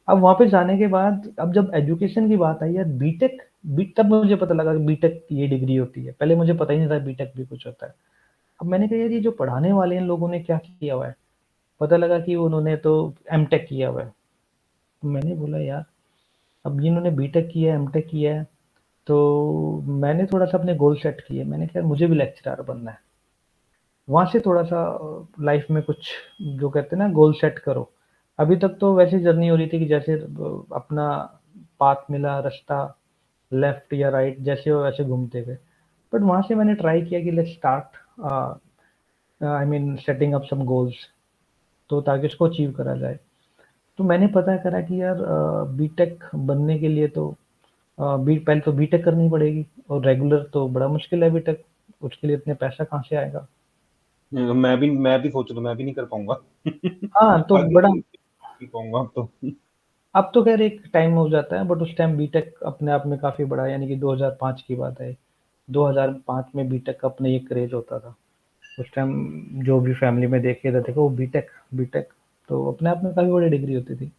अब वहाँ पे जाने के बाद अब जब एजुकेशन की बात आई यार, बीटेक बी तब मुझे पता लगा कि बीटेक ये डिग्री होती है। पहले मुझे पता ही नहीं था बीटेक भी कुछ होता है। अब मैंने कहा यार ये जो पढ़ाने वाले इन लोगों ने क्या किया हुआ है? पता लगा कि उन्होंने तो एमटेक किया हुआ है। तो मैंने बोला यार, अब जिन्होंने बीटेक किया है, एमटेक किया है, तो मैंने थोड़ा-सा अपने गोल सेट किए। मैंने कहा मुझे भी लेक्चरर बनना है। वहाँ से थोड़ा-सा लाइफ में कुछ जो कहते हैं ना गोल सेट करो। अभी तक तो वैसे जर्नी हो रही थी कि जैसे अपना पाथ मिला, रास्ता लेफ्ट या राइट जैसे हो वैसे घूमते गए। बट वहाँ से मैंने ट्राई किया कि let's start I mean setting up some goals, तो ताकि उसको अचीव करा जाए। तो मैंने पता करा कि यार बीटेक बनने के लिए तो बी पहले तो बीटेक करनी पड़ेगी और रेगुलर तो बड़ा मुश्किल है बीटेक, उसके लिए इतने पैसा कहाँ से आएगा? मैं भी सोच रहा हूँ, मैं भी नहीं कर पाऊँगा। हाँ, तो अभी बड़ा नहीं पाऊँगा अब तो। अब तो ख़ैर एक टाइम हो जाता है, बट उस टाइम बीटेक अपने आप में काफ़ी बड़ा है, यानी कि 2005 की बात है। 2005 में बीटेक का अपना एक क्रेज़ होता था। उस टाइम जो भी फैमिली में देखे था, देखो बीटेक बीटेक, तो अपने आप में काफ़ी बड़ी डिग्री होती थी।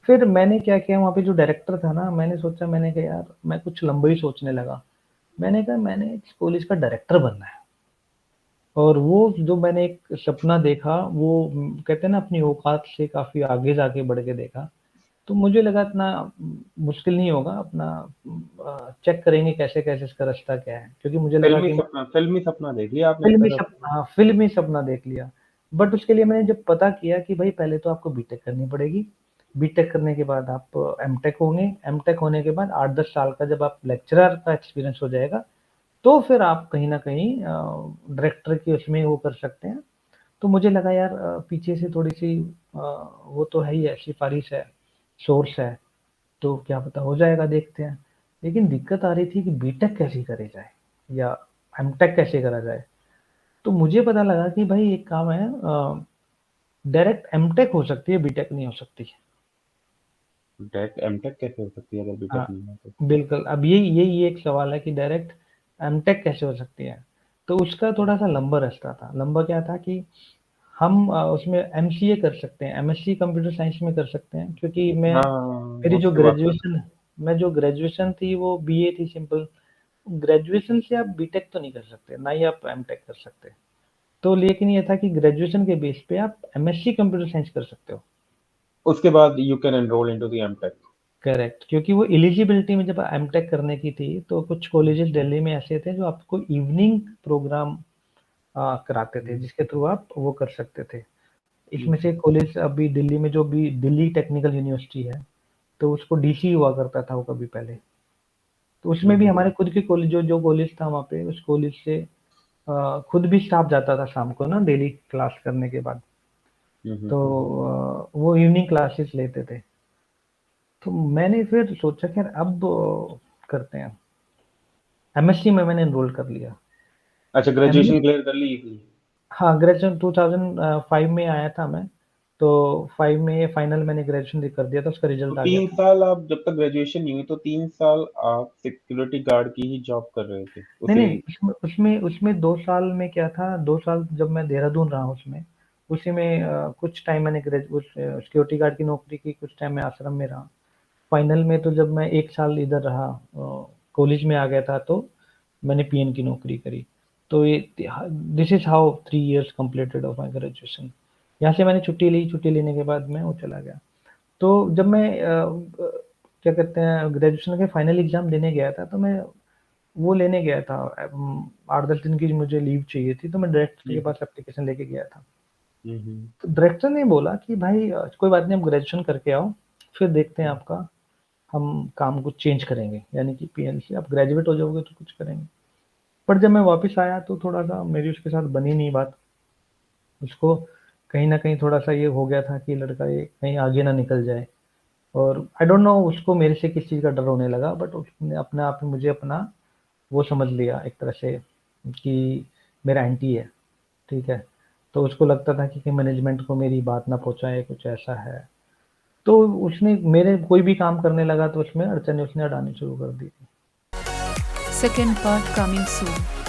फिर मैंने क्या किया, वहाँ पे जो डायरेक्टर था ना, मैंने सोचा, मैंने कहा यार मैं कुछ लंबा ही सोचने लगा। मैंने कहा मैंने इस कॉलेज का डायरेक्टर बनना है। और वो जो मैंने एक सपना देखा, वो कहते हैं ना अपनी औकात से काफ़ी आगे जाके बढ़ के देखा। तो मुझे लगा इतना मुश्किल नहीं होगा, अपना चेक करेंगे कैसे-कैसे इसका रास्ता क्या है। क्योंकि मुझे लगा कि फ़िल्मी सपना देख लिया आपने एक तरफ। फ़िल्मी सपना देख लिया। बट उसके लिए मैंने जब पता किया कि भई पहले तो आपको बीटेक करनी पड़ेगी। बीटेक करने के बाद आप एमटेक होंगे, एमटेक होने के बाद 8-10 साल का जब आप लेक्चरर का एक्सपीरियंस हो जाएगा, तो फिर आप कहीं न कहीं डायरेक्टर की उसमें वो कर सकते हैं। तो मुझे लगा यार पीछे से थोड़ी-सी वो तो है ही है, सिफ़ारिश है, सोर्स है, तो क्या पता हो जाएगा, देखते हैं। लेकिन दिक्कत आ रही थी कि बीटेक कैसे करी जाए या एमटेक कैसे करा जाए? तो मुझे पता लगा कि भाई एक काम है, डायरेक्ट एमटेक हो सकती है, बीटेक नहीं हो सकती। डायरेक्ट एमटेक कैसे हो सकती है अगर बीटेक हाँ, नहीं है तो? बिल्कुल। अब यही एक सवाल है कि डायरेक्ट एमटेक कैसे हो सकती है? तो उसका थोड़ा-सा लंबा रास्ता था। लंबा क्या था कि हम उसमें एमसीए कर सकते हैं, एमएससी कंप्यूटर साइंस में कर सकते हैं, क्योंकि हाँ, मेरी जो उसके बाद कर ग्रेजुएशन मैं जो ग्रेजुएशन थी वो बीए थी सिंपल। ग्रेजुएशन से आप बीटेक तो नहीं कर सकते, ना ही आप एमटेक कर सकते। तो लेकिन ये था कि ग्रेजुएशन के बेस पे आप एमएससी कंप्यूटर साइंस कर सकते हो। उसके बाद you can enrol into the MTech. Correct, क्योंकि वो एलिजिबिलिटी में जब एमटेक करने की थी, तो कुछ कॉलेजेस दिल्ली में ऐसे थे जो आपको इवनिंग प्रोग्राम कराते थे, जिसके थ्रू आप वो कर सकते थे। इसमें से कॉलेज अभी दिल्ली में जो भी दिल्ली टेक्निकल यूनिवर्सिटी है, तो उसको डीसी हुआ करता था वो कभी पहले। तो उसमें भी हमारे खुद के कॉलेज जो कॉलेज था वहाँ पे, उस कॉलेज से खुद भी स्टाफ जाता था शाम को ना डेली क्लास करने के बाद। तो वो इवनिंग क्लासेस लेते थे। तो मैंने फिर सोचा कि यार अब करते हैं। एमएससी में मैंने एनरोल कर लिया। अच्छा, एमएस ग्रेजुएशन क्लियर कर ली इज़िली। हाँ, ग्रेजुएशन 2005 में आया था मैं, तो 5 में फाइनल मैंने ग्रेजुएशन कर दिया था, उसका तो रिजल्ट आ गया 3 था। साल आप जब तक ग्रेजुएशन नहीं हुई तो 3 साल आप सिक्योरिटी गार्ड की ही जॉब कर रहे थे। नहीं, उसे नहीं, उसमें 2 साल में क्या था, 2 साल जब मैं देहरादून रहा उसमें, उसी में कुछ टाइम मैंने सिक्योरिटी गार्ड की नौकरी की, कुछ टाइम मैं आश्रम में रहा। फाइनल में तो जब मैं 1 साल इधर रहा, कॉलेज में आ गया था, तो मैंने पीएन की नौकरी करी। तो ये this is how 3 years completed of my graduation. यहाँ से मैंने छुट्टी ली, छुट्टी लेने के बाद मैं वो चला गया। तो जब मैं क्या कहते हैं ग्रेजुएशन के फाइनल एग्ज़ाम देने गया था, तो मैं वो लेने गया था 8-10 दिन की मुझे लीव चाहिए थी, तो मैं डायरेक्टर के हुँ, पास एप्लीकेशन लेके गया था। हुँ, हुँ, तो डायरेक्टर ने बोला कि भाई कोई बात नहीं, आप ग्रेजुएशन करके आओ, फिर देखते हैं हुँ, आपका, हम काम कुछ चेंज करेंगे, यानी कि पीएन से आप ग्रेजुएट हो जाओगे तो कुछ करेंगे। पर जब मैं वापस आया तो थोड़ा-सा मेरी उसके साथ बनी नहीं बात। उसको कहीं न कहीं थोड़ा-सा ये हो गया था कि लड़का ये कहीं आगे ना निकल जाए। और आई डोंट नो उसको मेरे से किस चीज़ का डर होने लगा, बट उसने अपने आप में मुझे अपना वो समझ लिया एक तरह से कि मेरा एंटी है, ठीक है। तो उसको लगता था कि मैनेजमेंट को मेरी बात ना पहुँचाए, कुछ ऐसा है। तो उसने मेरे कोई भी काम करने लगा तो उसमें अड़चनें उसने अड़ानी शुरू कर दी थी। Second part coming soon.